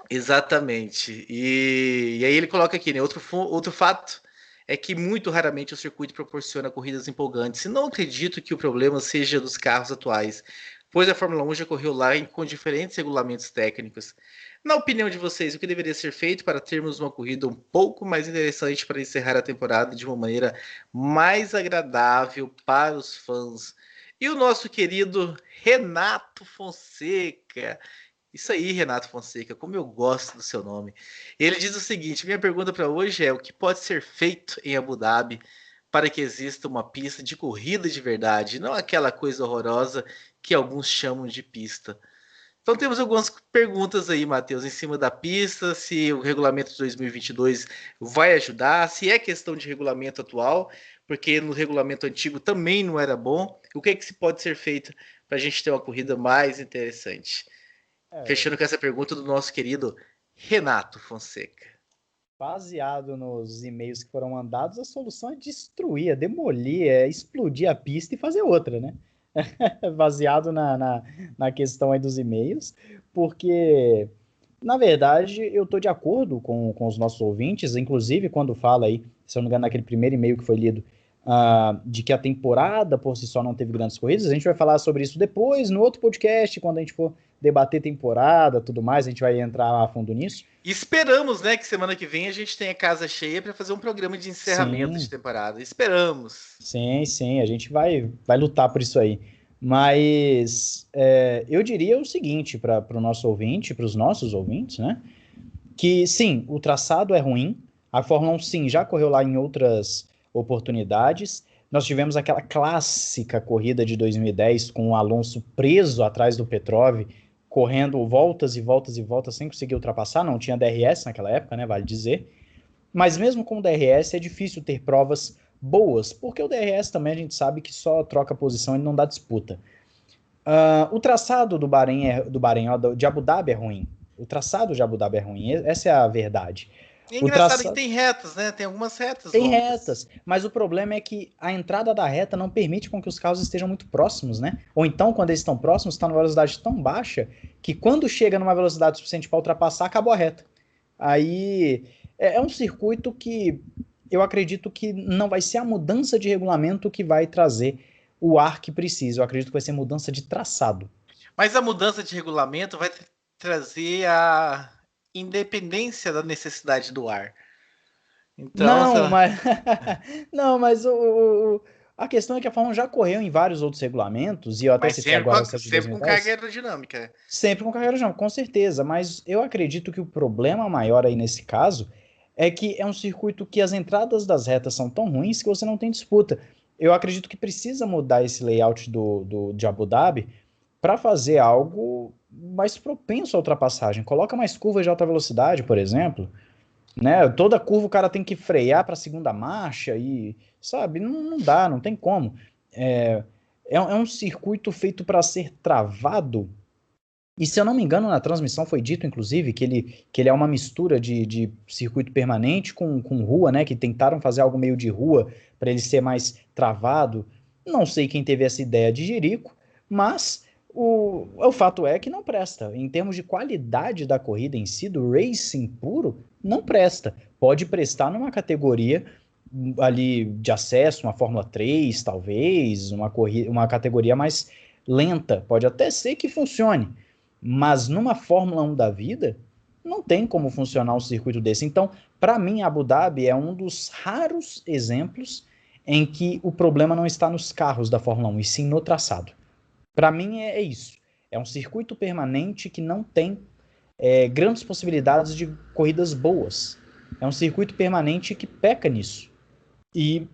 Exatamente. E aí ele coloca aqui, né? Outro fato é que muito raramente o circuito proporciona corridas empolgantes. E não acredito que o problema seja dos carros atuais, pois a Fórmula 1 já correu lá com diferentes regulamentos técnicos. Na opinião de vocês, o que deveria ser feito para termos uma corrida um pouco mais interessante para encerrar a temporada de uma maneira mais agradável para os fãs? E o nosso querido Renato Fonseca. Isso aí, Renato Fonseca, como eu gosto do seu nome. Ele diz o seguinte: minha pergunta para hoje é: o que pode ser feito em Abu Dhabi para que exista uma pista de corrida de verdade, não aquela coisa horrorosa que alguns chamam de pista? Então temos algumas perguntas aí, Matheus, em cima da pista, se o regulamento de 2022 vai ajudar, se é questão de regulamento atual, porque no regulamento antigo também não era bom. O que é que se pode ser feito para a gente ter uma corrida mais interessante? Fechando com essa pergunta do nosso querido Renato Fonseca. Baseado nos e-mails que foram mandados, a solução é destruir, é demolir, é explodir a pista e fazer outra, né? Baseado na questão aí dos e-mails, porque, na verdade, eu estou de acordo com os nossos ouvintes, inclusive quando fala aí, se eu não me engano, naquele primeiro e-mail que foi lido, de que a temporada por si só não teve grandes corridas. A gente vai falar sobre isso depois, no outro podcast, quando a gente for debater temporada, tudo mais, a gente vai entrar a fundo nisso. E esperamos, né, que semana que vem a gente tenha casa cheia para fazer um programa de encerramento de temporada. Esperamos. Sim, a gente vai lutar por isso aí. Mas eu diria o seguinte para o nosso ouvinte, para os nossos ouvintes, né? Que sim, o traçado é ruim. A Fórmula 1 sim já correu lá em outras oportunidades, Nós tivemos aquela clássica corrida de 2010 com o Alonso preso atrás do Petrov, correndo voltas e voltas e voltas sem conseguir ultrapassar. Não tinha DRS naquela época, né, vale dizer. Mas mesmo com o DRS é difícil ter provas boas, porque o DRS também a gente sabe que só troca posição e não dá disputa. O traçado do Bahrein, de Abu Dhabi é ruim. O traçado de Abu Dhabi é ruim, essa é a verdade. E é engraçado que tem retas, né? Tem algumas retas Tem longas. retas, mas o problema é que a entrada da reta não permite com que os carros estejam muito próximos, né? Ou então, quando eles estão próximos, está numa velocidade tão baixa que quando chega numa velocidade suficiente para ultrapassar, acabou a reta. Aí é um circuito que eu acredito que não vai ser a mudança de regulamento que vai trazer o ar que precisa. Eu acredito que vai ser mudança de traçado. Mas a mudança de regulamento vai trazer a independência da necessidade do ar. Então, não, mas, não, mas a questão é que a Fórmula 1 já correu em vários outros regulamentos, e eu até citei agora essa de 2010. Sempre com carga aerodinâmica. Sempre com carga aerodinâmica, com certeza, mas eu acredito que o problema maior aí nesse caso é que é um circuito que as entradas das retas são tão ruins que você não tem disputa. Eu acredito que precisa mudar esse layout de Abu Dhabi para fazer algo mais propenso à ultrapassagem. Coloca mais curvas de alta velocidade, por exemplo, né? Toda curva o cara tem que frear para a segunda marcha e, sabe, não dá, não tem como. É um circuito feito para ser travado. E se eu não me engano, na transmissão foi dito, inclusive, que ele é uma mistura de circuito permanente com rua, né? Que tentaram fazer algo meio de rua para ele ser mais travado. Não sei quem teve essa ideia de Jerico, mas o fato é que não presta. Em termos de qualidade da corrida em si, do racing puro, não presta. Pode prestar numa categoria ali de acesso, uma Fórmula 3, talvez, uma categoria mais lenta. Pode até ser que funcione. Mas numa Fórmula 1 da vida, não tem como funcionar um circuito desse. Então, para mim, Abu Dhabi é um dos raros exemplos em que o problema não está nos carros da Fórmula 1, e sim no traçado. Para mim é isso. É um circuito permanente que não tem grandes possibilidades de corridas boas. É um circuito permanente que peca nisso. E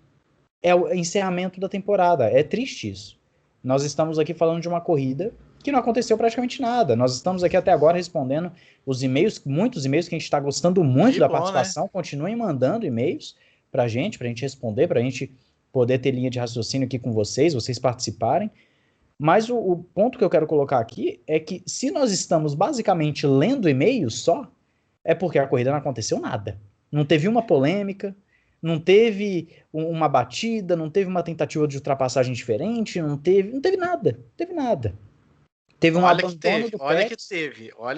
é o encerramento da temporada. É triste isso. Nós estamos aqui falando de uma corrida que não aconteceu praticamente nada. Nós estamos aqui até agora respondendo os e-mails, muitos e-mails que a gente está gostando muito da participação. Né? Continuem mandando e-mails para a gente responder, para a gente poder ter linha de raciocínio aqui com vocês participarem. Mas o ponto que eu quero colocar aqui é que se nós estamos basicamente lendo e-mails só, é porque a corrida não aconteceu nada. Não teve uma polêmica, não teve uma batida, não teve uma tentativa de ultrapassagem diferente, não teve nada. Teve um abandono do Pérez. Olha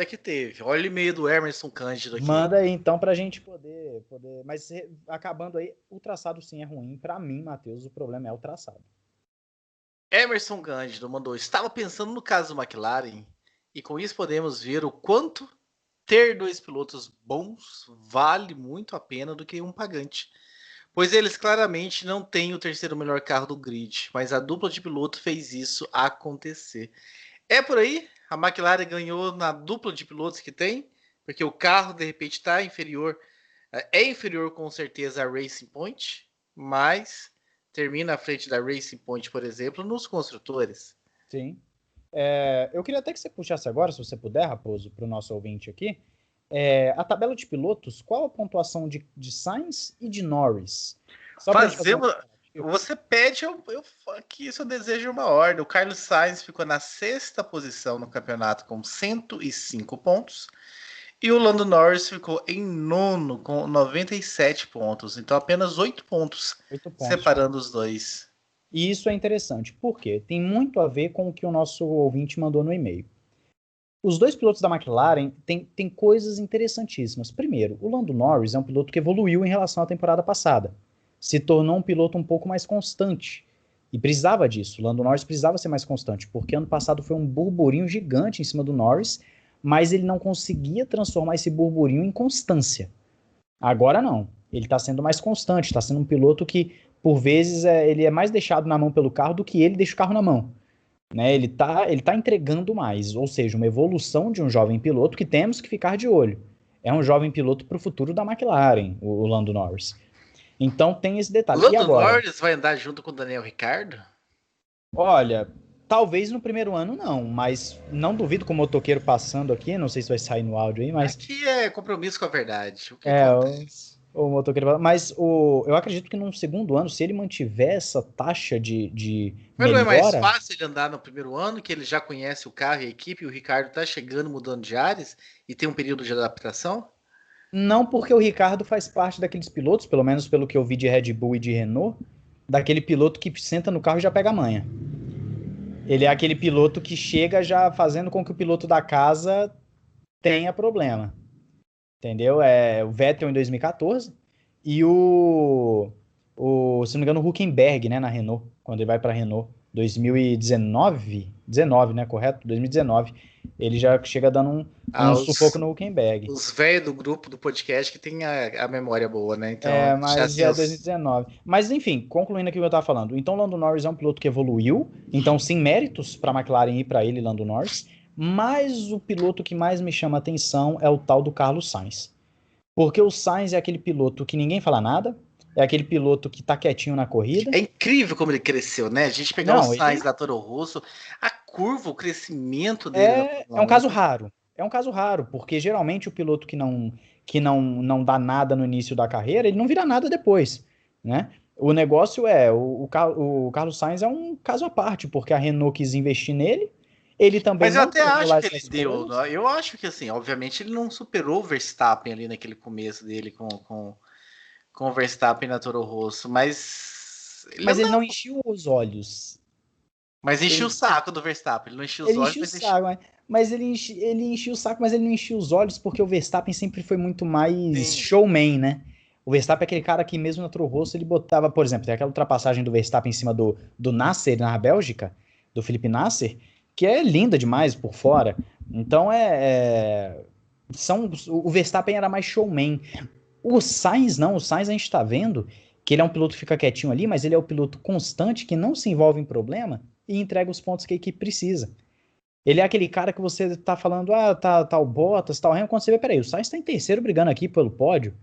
que teve. Olha o e-mail do Emerson Cândido aqui. Manda aí, então, pra gente poder... Mas acabando aí, o traçado sim é ruim. Pra mim, Matheus, o problema é o traçado. Emerson Cândido mandou: estava pensando no caso do McLaren, e com isso podemos ver o quanto ter dois pilotos bons vale muito a pena do que um pagante. Pois eles claramente não têm o terceiro melhor carro do grid, mas a dupla de piloto fez isso acontecer. É por aí? A McLaren ganhou na dupla de pilotos que tem, porque o carro de repente está inferior, é inferior com certeza a Racing Point, mas termina à frente da Racing Point, por exemplo, nos construtores. Sim. Eu queria até que você puxasse agora, se você puder, Raposo, para o nosso ouvinte aqui, a tabela de pilotos, qual a pontuação de Sainz e de Norris? Você pede, aqui isso eu desejo uma ordem. O Carlos Sainz ficou na 6ª posição no campeonato com 105 pontos. E o Lando Norris ficou em 9º com 97 pontos. Então apenas 8 pontos separando os dois. E isso é interessante. Por quê? Tem muito a ver com o que o nosso ouvinte mandou no e-mail. Os dois pilotos da McLaren têm coisas interessantíssimas. Primeiro, o Lando Norris é um piloto que evoluiu em relação à temporada passada. Se tornou um piloto um pouco mais constante. E precisava disso. O Lando Norris precisava ser mais constante, porque ano passado foi um burburinho gigante em cima do Norris, mas ele não conseguia transformar esse burburinho em constância. Agora não. Ele está sendo mais constante, está sendo um piloto que, por vezes, ele é mais deixado na mão pelo carro do que ele deixa o carro na mão. Né? Ele tá entregando mais, ou seja, uma evolução de um jovem piloto que temos que ficar de olho. É um jovem piloto para o futuro da McLaren, o Lando Norris. Então tem esse detalhe. E Lando agora? Norris vai andar junto com o Daniel Ricciardo? Olha, talvez no primeiro ano não, mas não duvido com o motoqueiro passando aqui, não sei se vai sair no áudio aí, mas Aqui é compromisso com a verdade. O que é acontece? o motoqueiro, eu acredito que num segundo ano, se ele mantiver essa taxa de Mas não é mais melhora, fácil ele andar no primeiro ano, que ele já conhece o carro e a equipe, e o Ricardo tá chegando, mudando de áreas, e tem um período de adaptação? não porque o Ricardo faz parte daqueles pilotos, pelo menos pelo que eu vi de Red Bull e de Renault, daquele piloto que senta no carro e já pega a manha. Ele é aquele piloto que chega já fazendo com que o piloto da casa tenha problema. Entendeu? É o Vettel em 2014 e se não me engano, o Hülkenberg, né, na Renault, quando ele vai para a Renault, 2019, 19, né, correto? 2019, ele já chega dando um Ah, sufoco no Hülkenberg. os velhos do grupo do podcast que tem a memória boa, né? Então, É, já mas assim, já é os... 2019. Mas enfim, concluindo aqui o que eu estava falando. Então, Lando Norris é um piloto que evoluiu. Então, sim, méritos para a McLaren e para ele, Lando Norris. Mas o piloto que mais me chama a atenção é o tal do Carlos Sainz. Porque o Sainz é aquele piloto que ninguém fala nada, é aquele piloto que tá quietinho na corrida. É incrível como ele cresceu, né? A gente pegar o Não, Sainz ele da Toro Rosso, a curva, o crescimento dele na é Fórmula um caso 1. raro. É um caso raro, porque geralmente o piloto que não dá nada no início da carreira, ele não vira nada depois, né? O negócio é, o Carlos Sainz é um caso à parte, porque a Renault quis investir nele, ele também Mas eu não até tomou acho lá que ele essas deu. coisas, Eu acho que, assim, obviamente ele não superou o Verstappen ali naquele começo dele com o Verstappen na Toro Rosso, mas ele mas ele não andava. encheu os olhos. Mas enchia o Ele, saco do Verstappen. Ele não enchia os Ele olhos, enchia o mas enchia. saco, mas ele enchia o saco, mas ele não enchia os olhos porque o Verstappen sempre foi muito mais Sim. showman, né? O Verstappen é aquele cara que mesmo na Toro Rosso ele botava, por exemplo, tem aquela ultrapassagem do Verstappen em cima do Nasser na Bélgica, do Felipe Nasser, que é linda demais por fora. Então o Verstappen era mais showman. O Sainz não, o Sainz a gente tá vendo que ele é um piloto que fica quietinho ali, mas ele é o piloto constante que não se envolve em problema e entrega os pontos que a equipe precisa. Ele é aquele cara que você tá falando, tá o Bottas, tá o Hamilton, quando você vê, peraí, o Sainz tá em terceiro brigando aqui pelo pódio.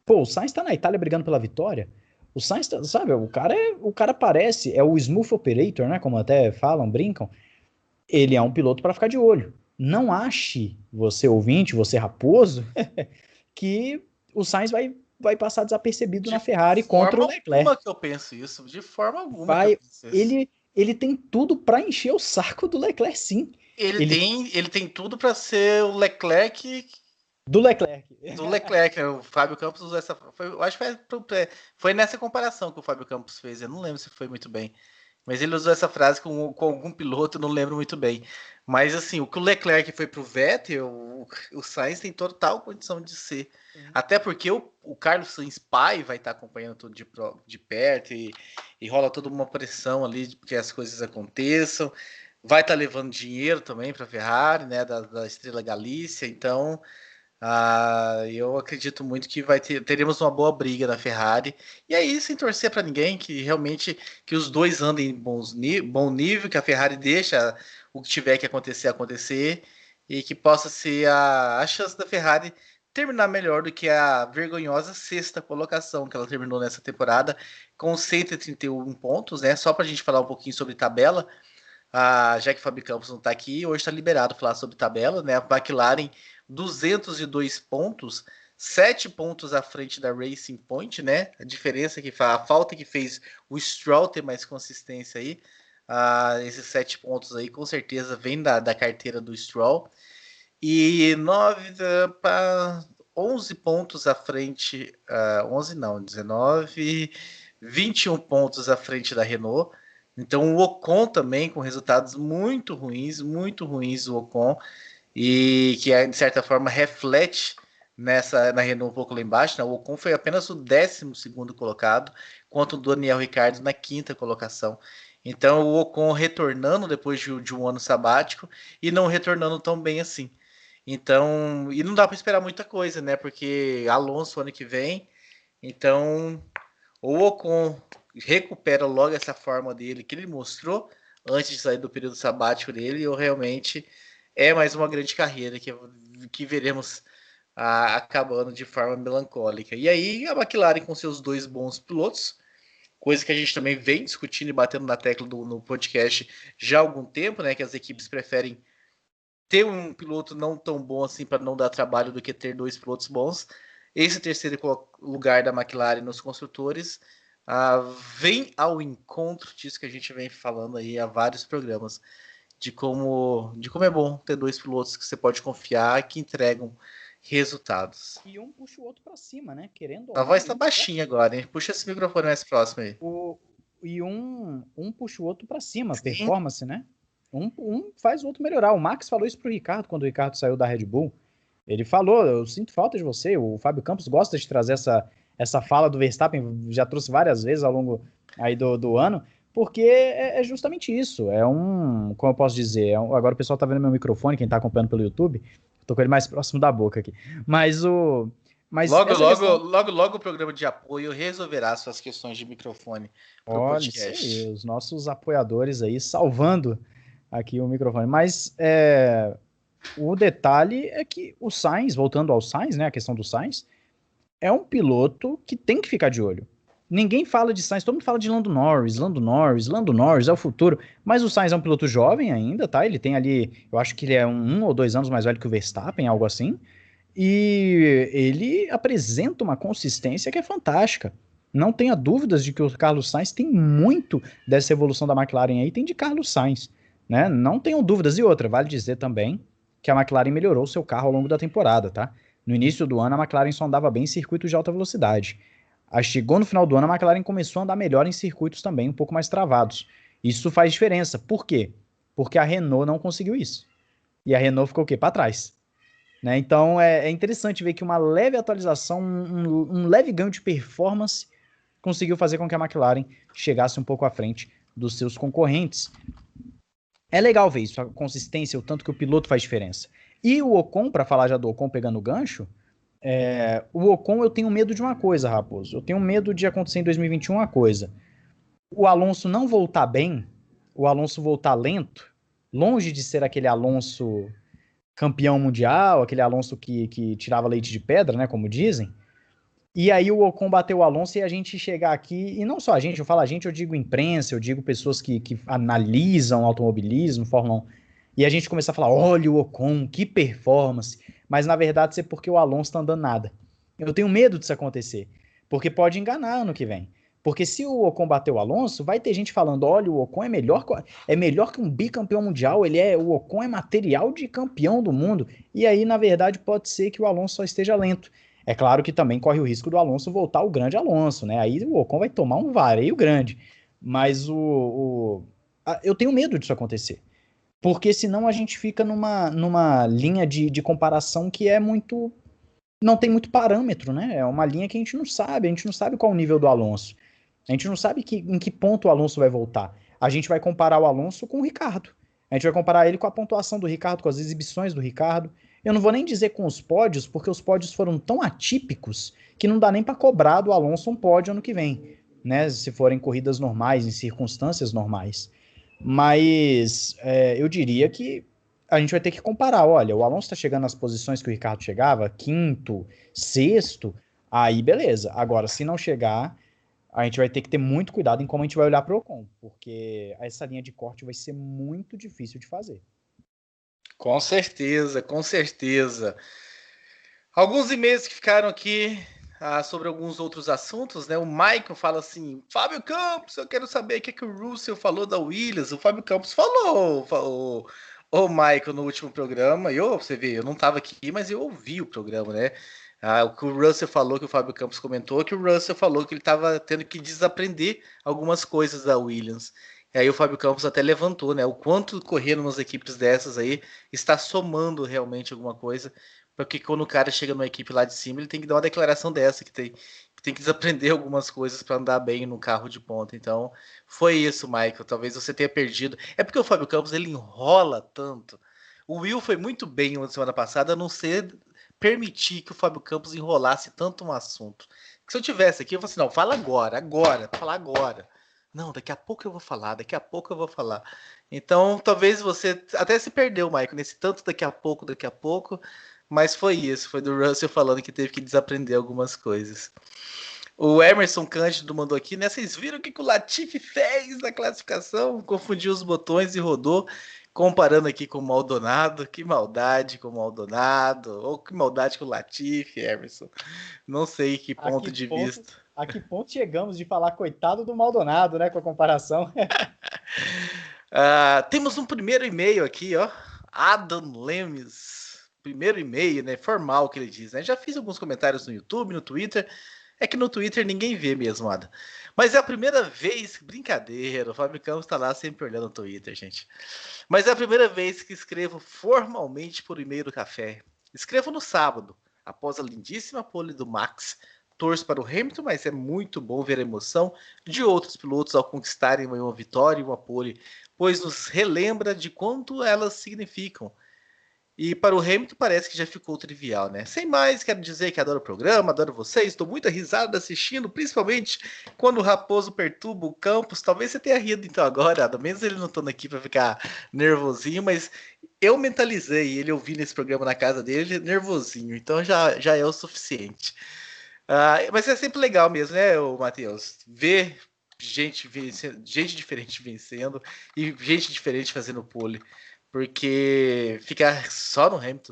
Pô, o Sainz tá na Itália brigando pela vitória. O Sainz, sabe, o cara parece, é o smooth operator, né, como até falam, brincam. Ele é um piloto para ficar de olho. Não ache, você ouvinte, você raposo, que o Sainz vai passar desapercebido na De Ferrari contra o forma Leclerc. alguma que eu penso isso. De forma alguma que eu Vai, penso isso. ele tem tudo para encher o saco do Leclerc, sim. Ele Ele tem tudo para ser o Leclerc do Leclerc. do Leclerc, né? O Fábio Campos usou essa. Eu acho que foi nessa comparação que o Fábio Campos fez. Eu não lembro se foi muito bem. Mas ele usou essa frase com algum piloto, não lembro muito bem. Mas assim, o que o Leclerc foi pro Vettel, o Sainz tem total condição de ser. Até porque o Carlos Sainz pai vai estar acompanhando tudo de perto e rola toda uma pressão ali que as coisas aconteçam. Vai estar levando dinheiro também para a Ferrari, né? Da Estrela Galícia. Então, eu acredito muito que teremos uma boa briga na Ferrari. E aí, sem torcer para ninguém, que realmente que os dois andem em bom nível, que a Ferrari deixa o que tiver que acontecer e que possa ser a chance da Ferrari terminar melhor do que a vergonhosa sexta colocação que ela terminou nessa temporada com 131 pontos, né? Só para a gente falar um pouquinho sobre tabela, já que o Fábio Campos não está aqui, hoje está liberado falar sobre tabela, né? A McLaren 202 pontos, 7 pontos à frente da Racing Point, né? A diferença que a falta que fez o Stroll ter mais consistência aí. Esses 7 pontos aí com certeza vem da carteira do Stroll. E 11 pontos à frente, 11 não, 19, 21 pontos à frente da Renault. Então o Ocon também com resultados muito ruins o Ocon, e que de certa forma reflete na Renault um pouco lá embaixo, né? O Ocon foi apenas o 12º colocado, enquanto o Daniel Ricciardo na 5ª colocação. Então o Ocon retornando depois de um ano sabático e não retornando tão bem assim. Então, e não dá para esperar muita coisa, né? Porque Alonso ano que vem, então o Ocon recupera logo essa forma dele que ele mostrou antes de sair do período sabático dele, ou realmente é mais uma grande carreira que veremos acabando de forma melancólica. E aí a McLaren com seus 2 bons pilotos, coisa que a gente também vem discutindo e batendo na tecla no podcast já há algum tempo, né? Que as equipes preferem ter um piloto não tão bom assim para não dar trabalho do que ter 2 pilotos bons. Esse terceiro lugar da McLaren nos construtores vem ao encontro disso que a gente vem falando aí há vários programas, de como é bom ter 2 pilotos que você pode confiar, que entregam resultados. E um puxa o outro para cima, né? Querendo ou A não. voz tá baixinha agora, hein? Puxa esse microfone mais próximo aí. E um puxa o outro para cima, Sim. performance, né? Um faz o outro melhorar. O Max falou isso pro Ricardo quando o Ricardo saiu da Red Bull. Ele falou: eu sinto falta de você. O Fábio Campos gosta de trazer essa fala do Verstappen, já trouxe várias vezes ao longo aí do ano, porque é justamente isso. Como eu posso dizer, agora o pessoal tá vendo meu microfone, quem tá acompanhando pelo YouTube, tô com ele mais próximo da boca aqui. Mas logo o programa de apoio resolverá suas questões de microfone pro podcast. Isso aí, os nossos apoiadores aí salvando aqui o microfone. Mas o detalhe é que o Sainz, voltando ao Sainz, né, a questão do Sainz, é um piloto que tem que ficar de olho. Ninguém fala de Sainz, todo mundo fala de Lando Norris é o futuro, mas o Sainz é um piloto jovem ainda, tá? Ele tem ali, eu acho que ele é 1 ou 2 anos mais velho que o Verstappen, algo assim, e ele apresenta uma consistência que é fantástica. Não tenha dúvidas de que o Carlos Sainz tem muito dessa evolução da McLaren aí, tem de Carlos Sainz, né? Não tenham dúvidas. E outra, vale dizer também que a McLaren melhorou seu carro ao longo da temporada, tá? No início do ano, a McLaren só andava bem em circuitos de alta velocidade. Aí chegou no final do ano, a McLaren começou a andar melhor em circuitos também um pouco mais travados. Isso faz diferença. Por quê? Porque a Renault não conseguiu isso. E a Renault ficou o quê? Para trás. Né? Então é interessante ver que uma leve atualização, um leve ganho de performance conseguiu fazer com que a McLaren chegasse um pouco à frente dos seus concorrentes. É legal ver isso, a consistência, o tanto que o piloto faz diferença. E o Ocon, para falar já do Ocon pegando o gancho, o Ocon eu tenho medo de uma coisa, Raposo. Eu tenho medo de acontecer em 2021 uma coisa. O Alonso não voltar bem, o Alonso voltar lento, longe de ser aquele Alonso campeão mundial, aquele Alonso que tirava leite de pedra, né, como dizem. E aí o Ocon bateu o Alonso e a gente chegar aqui, e não só a gente, eu falo a gente, eu digo imprensa, eu digo pessoas que analisam automobilismo, Fórmula 1, e a gente começar a falar, olha o Ocon, que performance, mas na verdade isso é porque o Alonso tá andando nada. Eu tenho medo disso acontecer, porque pode enganar ano que vem. Porque se o Ocon bater o Alonso, vai ter gente falando, olha, o Ocon é melhor que um bicampeão mundial, o Ocon é material de campeão do mundo. E aí, na verdade, pode ser que o Alonso só esteja lento. É claro que também corre o risco do Alonso voltar o grande Alonso, né? Aí o Ocon vai tomar um vareio grande. Mas eu tenho medo disso acontecer. Porque senão a gente fica numa linha de comparação que é muito... Não tem muito parâmetro, né? É uma linha que a gente não sabe qual o nível do Alonso. A gente não sabe em que ponto o Alonso vai voltar. A gente vai comparar o Alonso com o Ricardo. A gente vai comparar ele com a pontuação do Ricardo, com as exibições do Ricardo. Eu não vou nem dizer com os pódios, porque os pódios foram tão atípicos que não dá nem para cobrar do Alonso um pódio ano que vem, né? Se forem corridas normais, em circunstâncias normais. Mas eu diria que a gente vai ter que comparar. Olha, o Alonso está chegando nas posições que o Ricardo chegava, quinto, sexto, aí beleza. Agora, se não chegar, a gente vai ter que ter muito cuidado em como a gente vai olhar para o Ocon, porque essa linha de corte vai ser muito difícil de fazer. Com certeza, com certeza. Alguns e-mails que ficaram aqui sobre alguns outros assuntos, né? O Michael fala assim: Fábio Campos, eu quero saber o que o Russell falou da Williams. O Fábio Campos falou, o Michael, no último programa. Você vê, eu não estava aqui, mas eu ouvi o programa, né? O que o Russell falou, que o Fábio Campos comentou, que o Russell falou que ele estava tendo que desaprender algumas coisas da Williams. E aí o Fábio Campos até levantou, né? O quanto correram nas equipes dessas aí está somando realmente alguma coisa. Porque quando o cara chega numa equipe lá de cima, ele tem que dar uma declaração dessa, que tem que desaprender algumas coisas para andar bem no carro de ponta. Então, foi isso, Michael. Talvez você tenha perdido. É porque o Fábio Campos, ele enrola tanto. O Will foi muito bem na semana passada, a não ser permitir que o Fábio Campos enrolasse tanto um assunto. Que se eu tivesse aqui, eu falasse, não, fala agora, fala agora. Não, daqui a pouco eu vou falar, daqui a pouco eu vou falar. Então, talvez você até se perdeu, Michael, nesse tanto daqui a pouco, mas foi isso, foi do Russell falando que teve que desaprender algumas coisas. O Emerson Cândido mandou aqui, né? Vocês viram o que o Latifi fez na classificação? Confundiu os botões e rodou, comparando aqui com o Maldonado. Que maldade com o Maldonado, ou que maldade com o Latifi, Emerson. Não sei que ponto de vista. A que ponto chegamos de falar coitado do Maldonado, né? Com a comparação. Temos um primeiro e-mail aqui, ó. Adam Lemes. Primeiro e-mail, né? Formal que ele diz, né? Já fiz alguns comentários no YouTube, no Twitter. É que no Twitter ninguém vê mesmo, Ada. Mas é a primeira vez... Brincadeira, o Fábio Campos tá lá sempre olhando no Twitter, gente. Mas é a primeira vez que escrevo formalmente por e-mail do café. Escrevo no sábado, após a lindíssima pole do Max. Torço para o Hamilton, mas é muito bom ver a emoção de outros pilotos ao conquistarem uma vitória e uma pole, pois nos relembra de quanto elas significam. E para o Hamilton parece que já ficou trivial, né? Sem mais, quero dizer que adoro o programa, adoro vocês, estou muito risada assistindo, principalmente quando o Raposo perturba o Campos. Talvez você tenha rido então agora, mesmo ele não estando aqui para ficar nervosinho, mas eu mentalizei ele ouvindo esse programa na casa dele nervosinho, então já é o suficiente. Mas é sempre legal mesmo, né, Matheus? Ver gente diferente vencendo e gente diferente fazendo pole. Porque ficar só no Hamilton,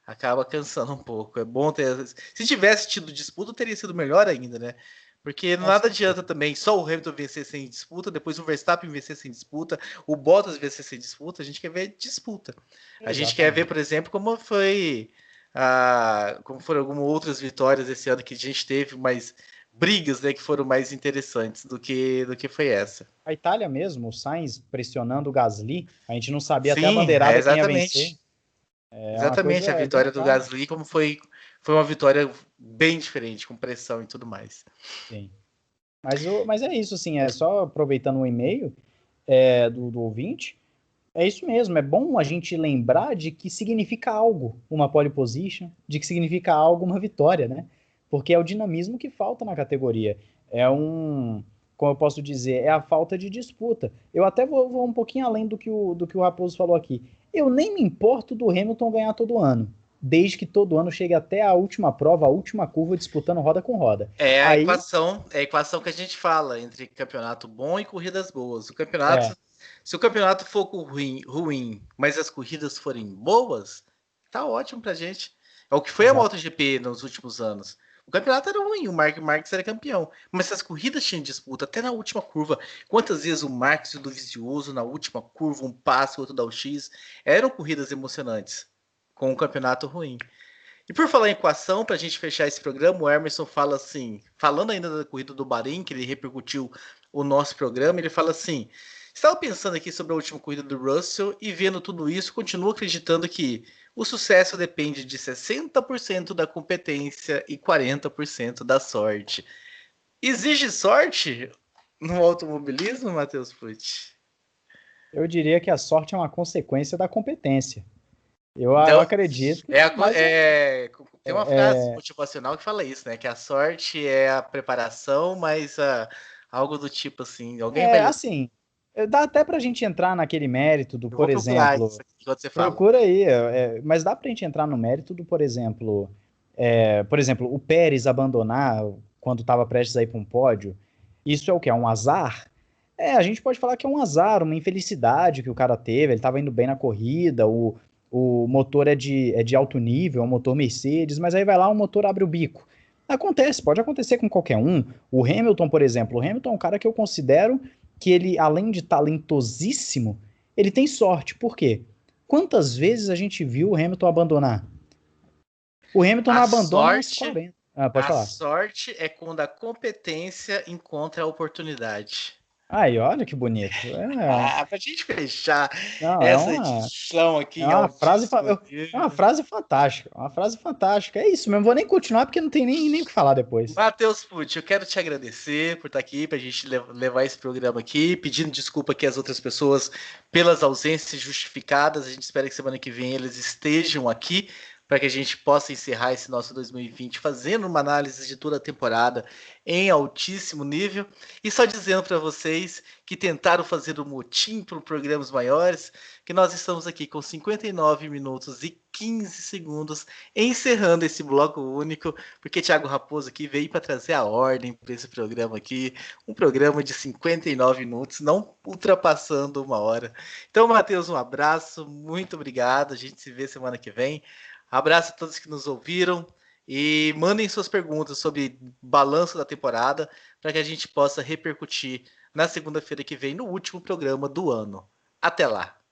acaba cansando um pouco. É bom ter. Se tivesse tido disputa, teria sido melhor ainda, né? Porque nada adianta também só o Hamilton vencer sem disputa, depois o Verstappen vencer sem disputa, o Bottas vencer sem disputa. A gente quer ver disputa. Exatamente. A gente quer ver, por exemplo, como foram algumas outras vitórias esse ano que a gente teve, mas brigas, né, que foram mais interessantes do que foi essa. A Itália mesmo, o Sainz pressionando o Gasly, a gente não sabia até a bandeirada quem ia vencer. Exatamente, a vitória do Gasly, como foi uma vitória bem diferente, com pressão e tudo mais. Sim. Mas é isso, assim, é só aproveitando o e-mail do ouvinte, é isso mesmo, é bom a gente lembrar de que significa algo uma pole position, de que significa algo uma vitória, né? Porque é o dinamismo que falta na categoria. Como eu posso dizer, é a falta de disputa. Eu até vou um pouquinho além do que o Raposo falou aqui. Eu nem me importo do Hamilton ganhar todo ano, desde que todo ano chegue até a última prova, a última curva, disputando roda com roda. É a equação que a gente fala entre campeonato bom e corridas boas. Se o campeonato for ruim, mas as corridas forem boas, tá ótimo pra gente. É o que foi a MotoGP nos últimos anos. O campeonato era ruim, o Mark Marques era campeão. Mas as corridas tinham disputa, até na última curva. Quantas vezes o Marques e o Dovizioso, na última curva, um passo, outro dá o X. Eram corridas emocionantes, com um campeonato ruim. E por falar em equação, para a gente fechar esse programa, o Emerson fala assim, falando ainda da corrida do Bahrein, que ele repercutiu o nosso programa, ele fala assim: estava pensando aqui sobre a última corrida do Russell e vendo tudo isso, continuo acreditando que o sucesso depende de 60% da competência e 40% da sorte. Exige sorte no automobilismo, Matheus Pucci? Eu diria que a sorte é uma consequência da competência. Eu acredito. Tem uma frase motivacional que fala isso, né? Que a sorte é a preparação, mas algo do tipo assim. Alguém vai. Assim, dá até pra gente entrar naquele mérito do, por exemplo. Você fala. Procura aí, mas dá pra gente entrar no mérito do, por exemplo, o Pérez abandonar quando estava prestes a ir para um pódio. Isso é o que? É um azar? A gente pode falar que é um azar, uma infelicidade que o cara teve. Ele estava indo bem na corrida, o motor é de alto nível, é um motor Mercedes, mas aí vai lá, o motor abre o bico. Acontece, pode acontecer com qualquer um. O Hamilton, por exemplo, o Hamilton é um cara que eu considero que ele, além de talentosíssimo, ele tem sorte. Por quê? Quantas vezes a gente viu o Hamilton abandonar? O Hamilton não abandona as 40. Pode falar. A sorte é quando a competência encontra a oportunidade. Aí, olha que bonito. Pra gente fechar essa edição aqui. É uma frase fantástica. Uma frase fantástica. É isso mesmo. Vou nem continuar porque não tem nem o que falar depois. Matheus Pucci, eu quero te agradecer por estar aqui, pra gente levar esse programa aqui, pedindo desculpa aqui às outras pessoas pelas ausências justificadas. A gente espera que semana que vem eles estejam aqui para que a gente possa encerrar esse nosso 2020 fazendo uma análise de toda a temporada em altíssimo nível. E só dizendo para vocês que tentaram fazer o motim para programas maiores, que nós estamos aqui com 59 minutos e 15 segundos encerrando esse bloco único, porque Thiago Raposo aqui veio para trazer a ordem para esse programa aqui, um programa de 59 minutos, não ultrapassando 1 hora. Então, Matheus, um abraço, muito obrigado, a gente se vê semana que vem. Abraço a todos que nos ouviram e mandem suas perguntas sobre balanço da temporada para que a gente possa repercutir na segunda-feira que vem no último programa do ano. Até lá!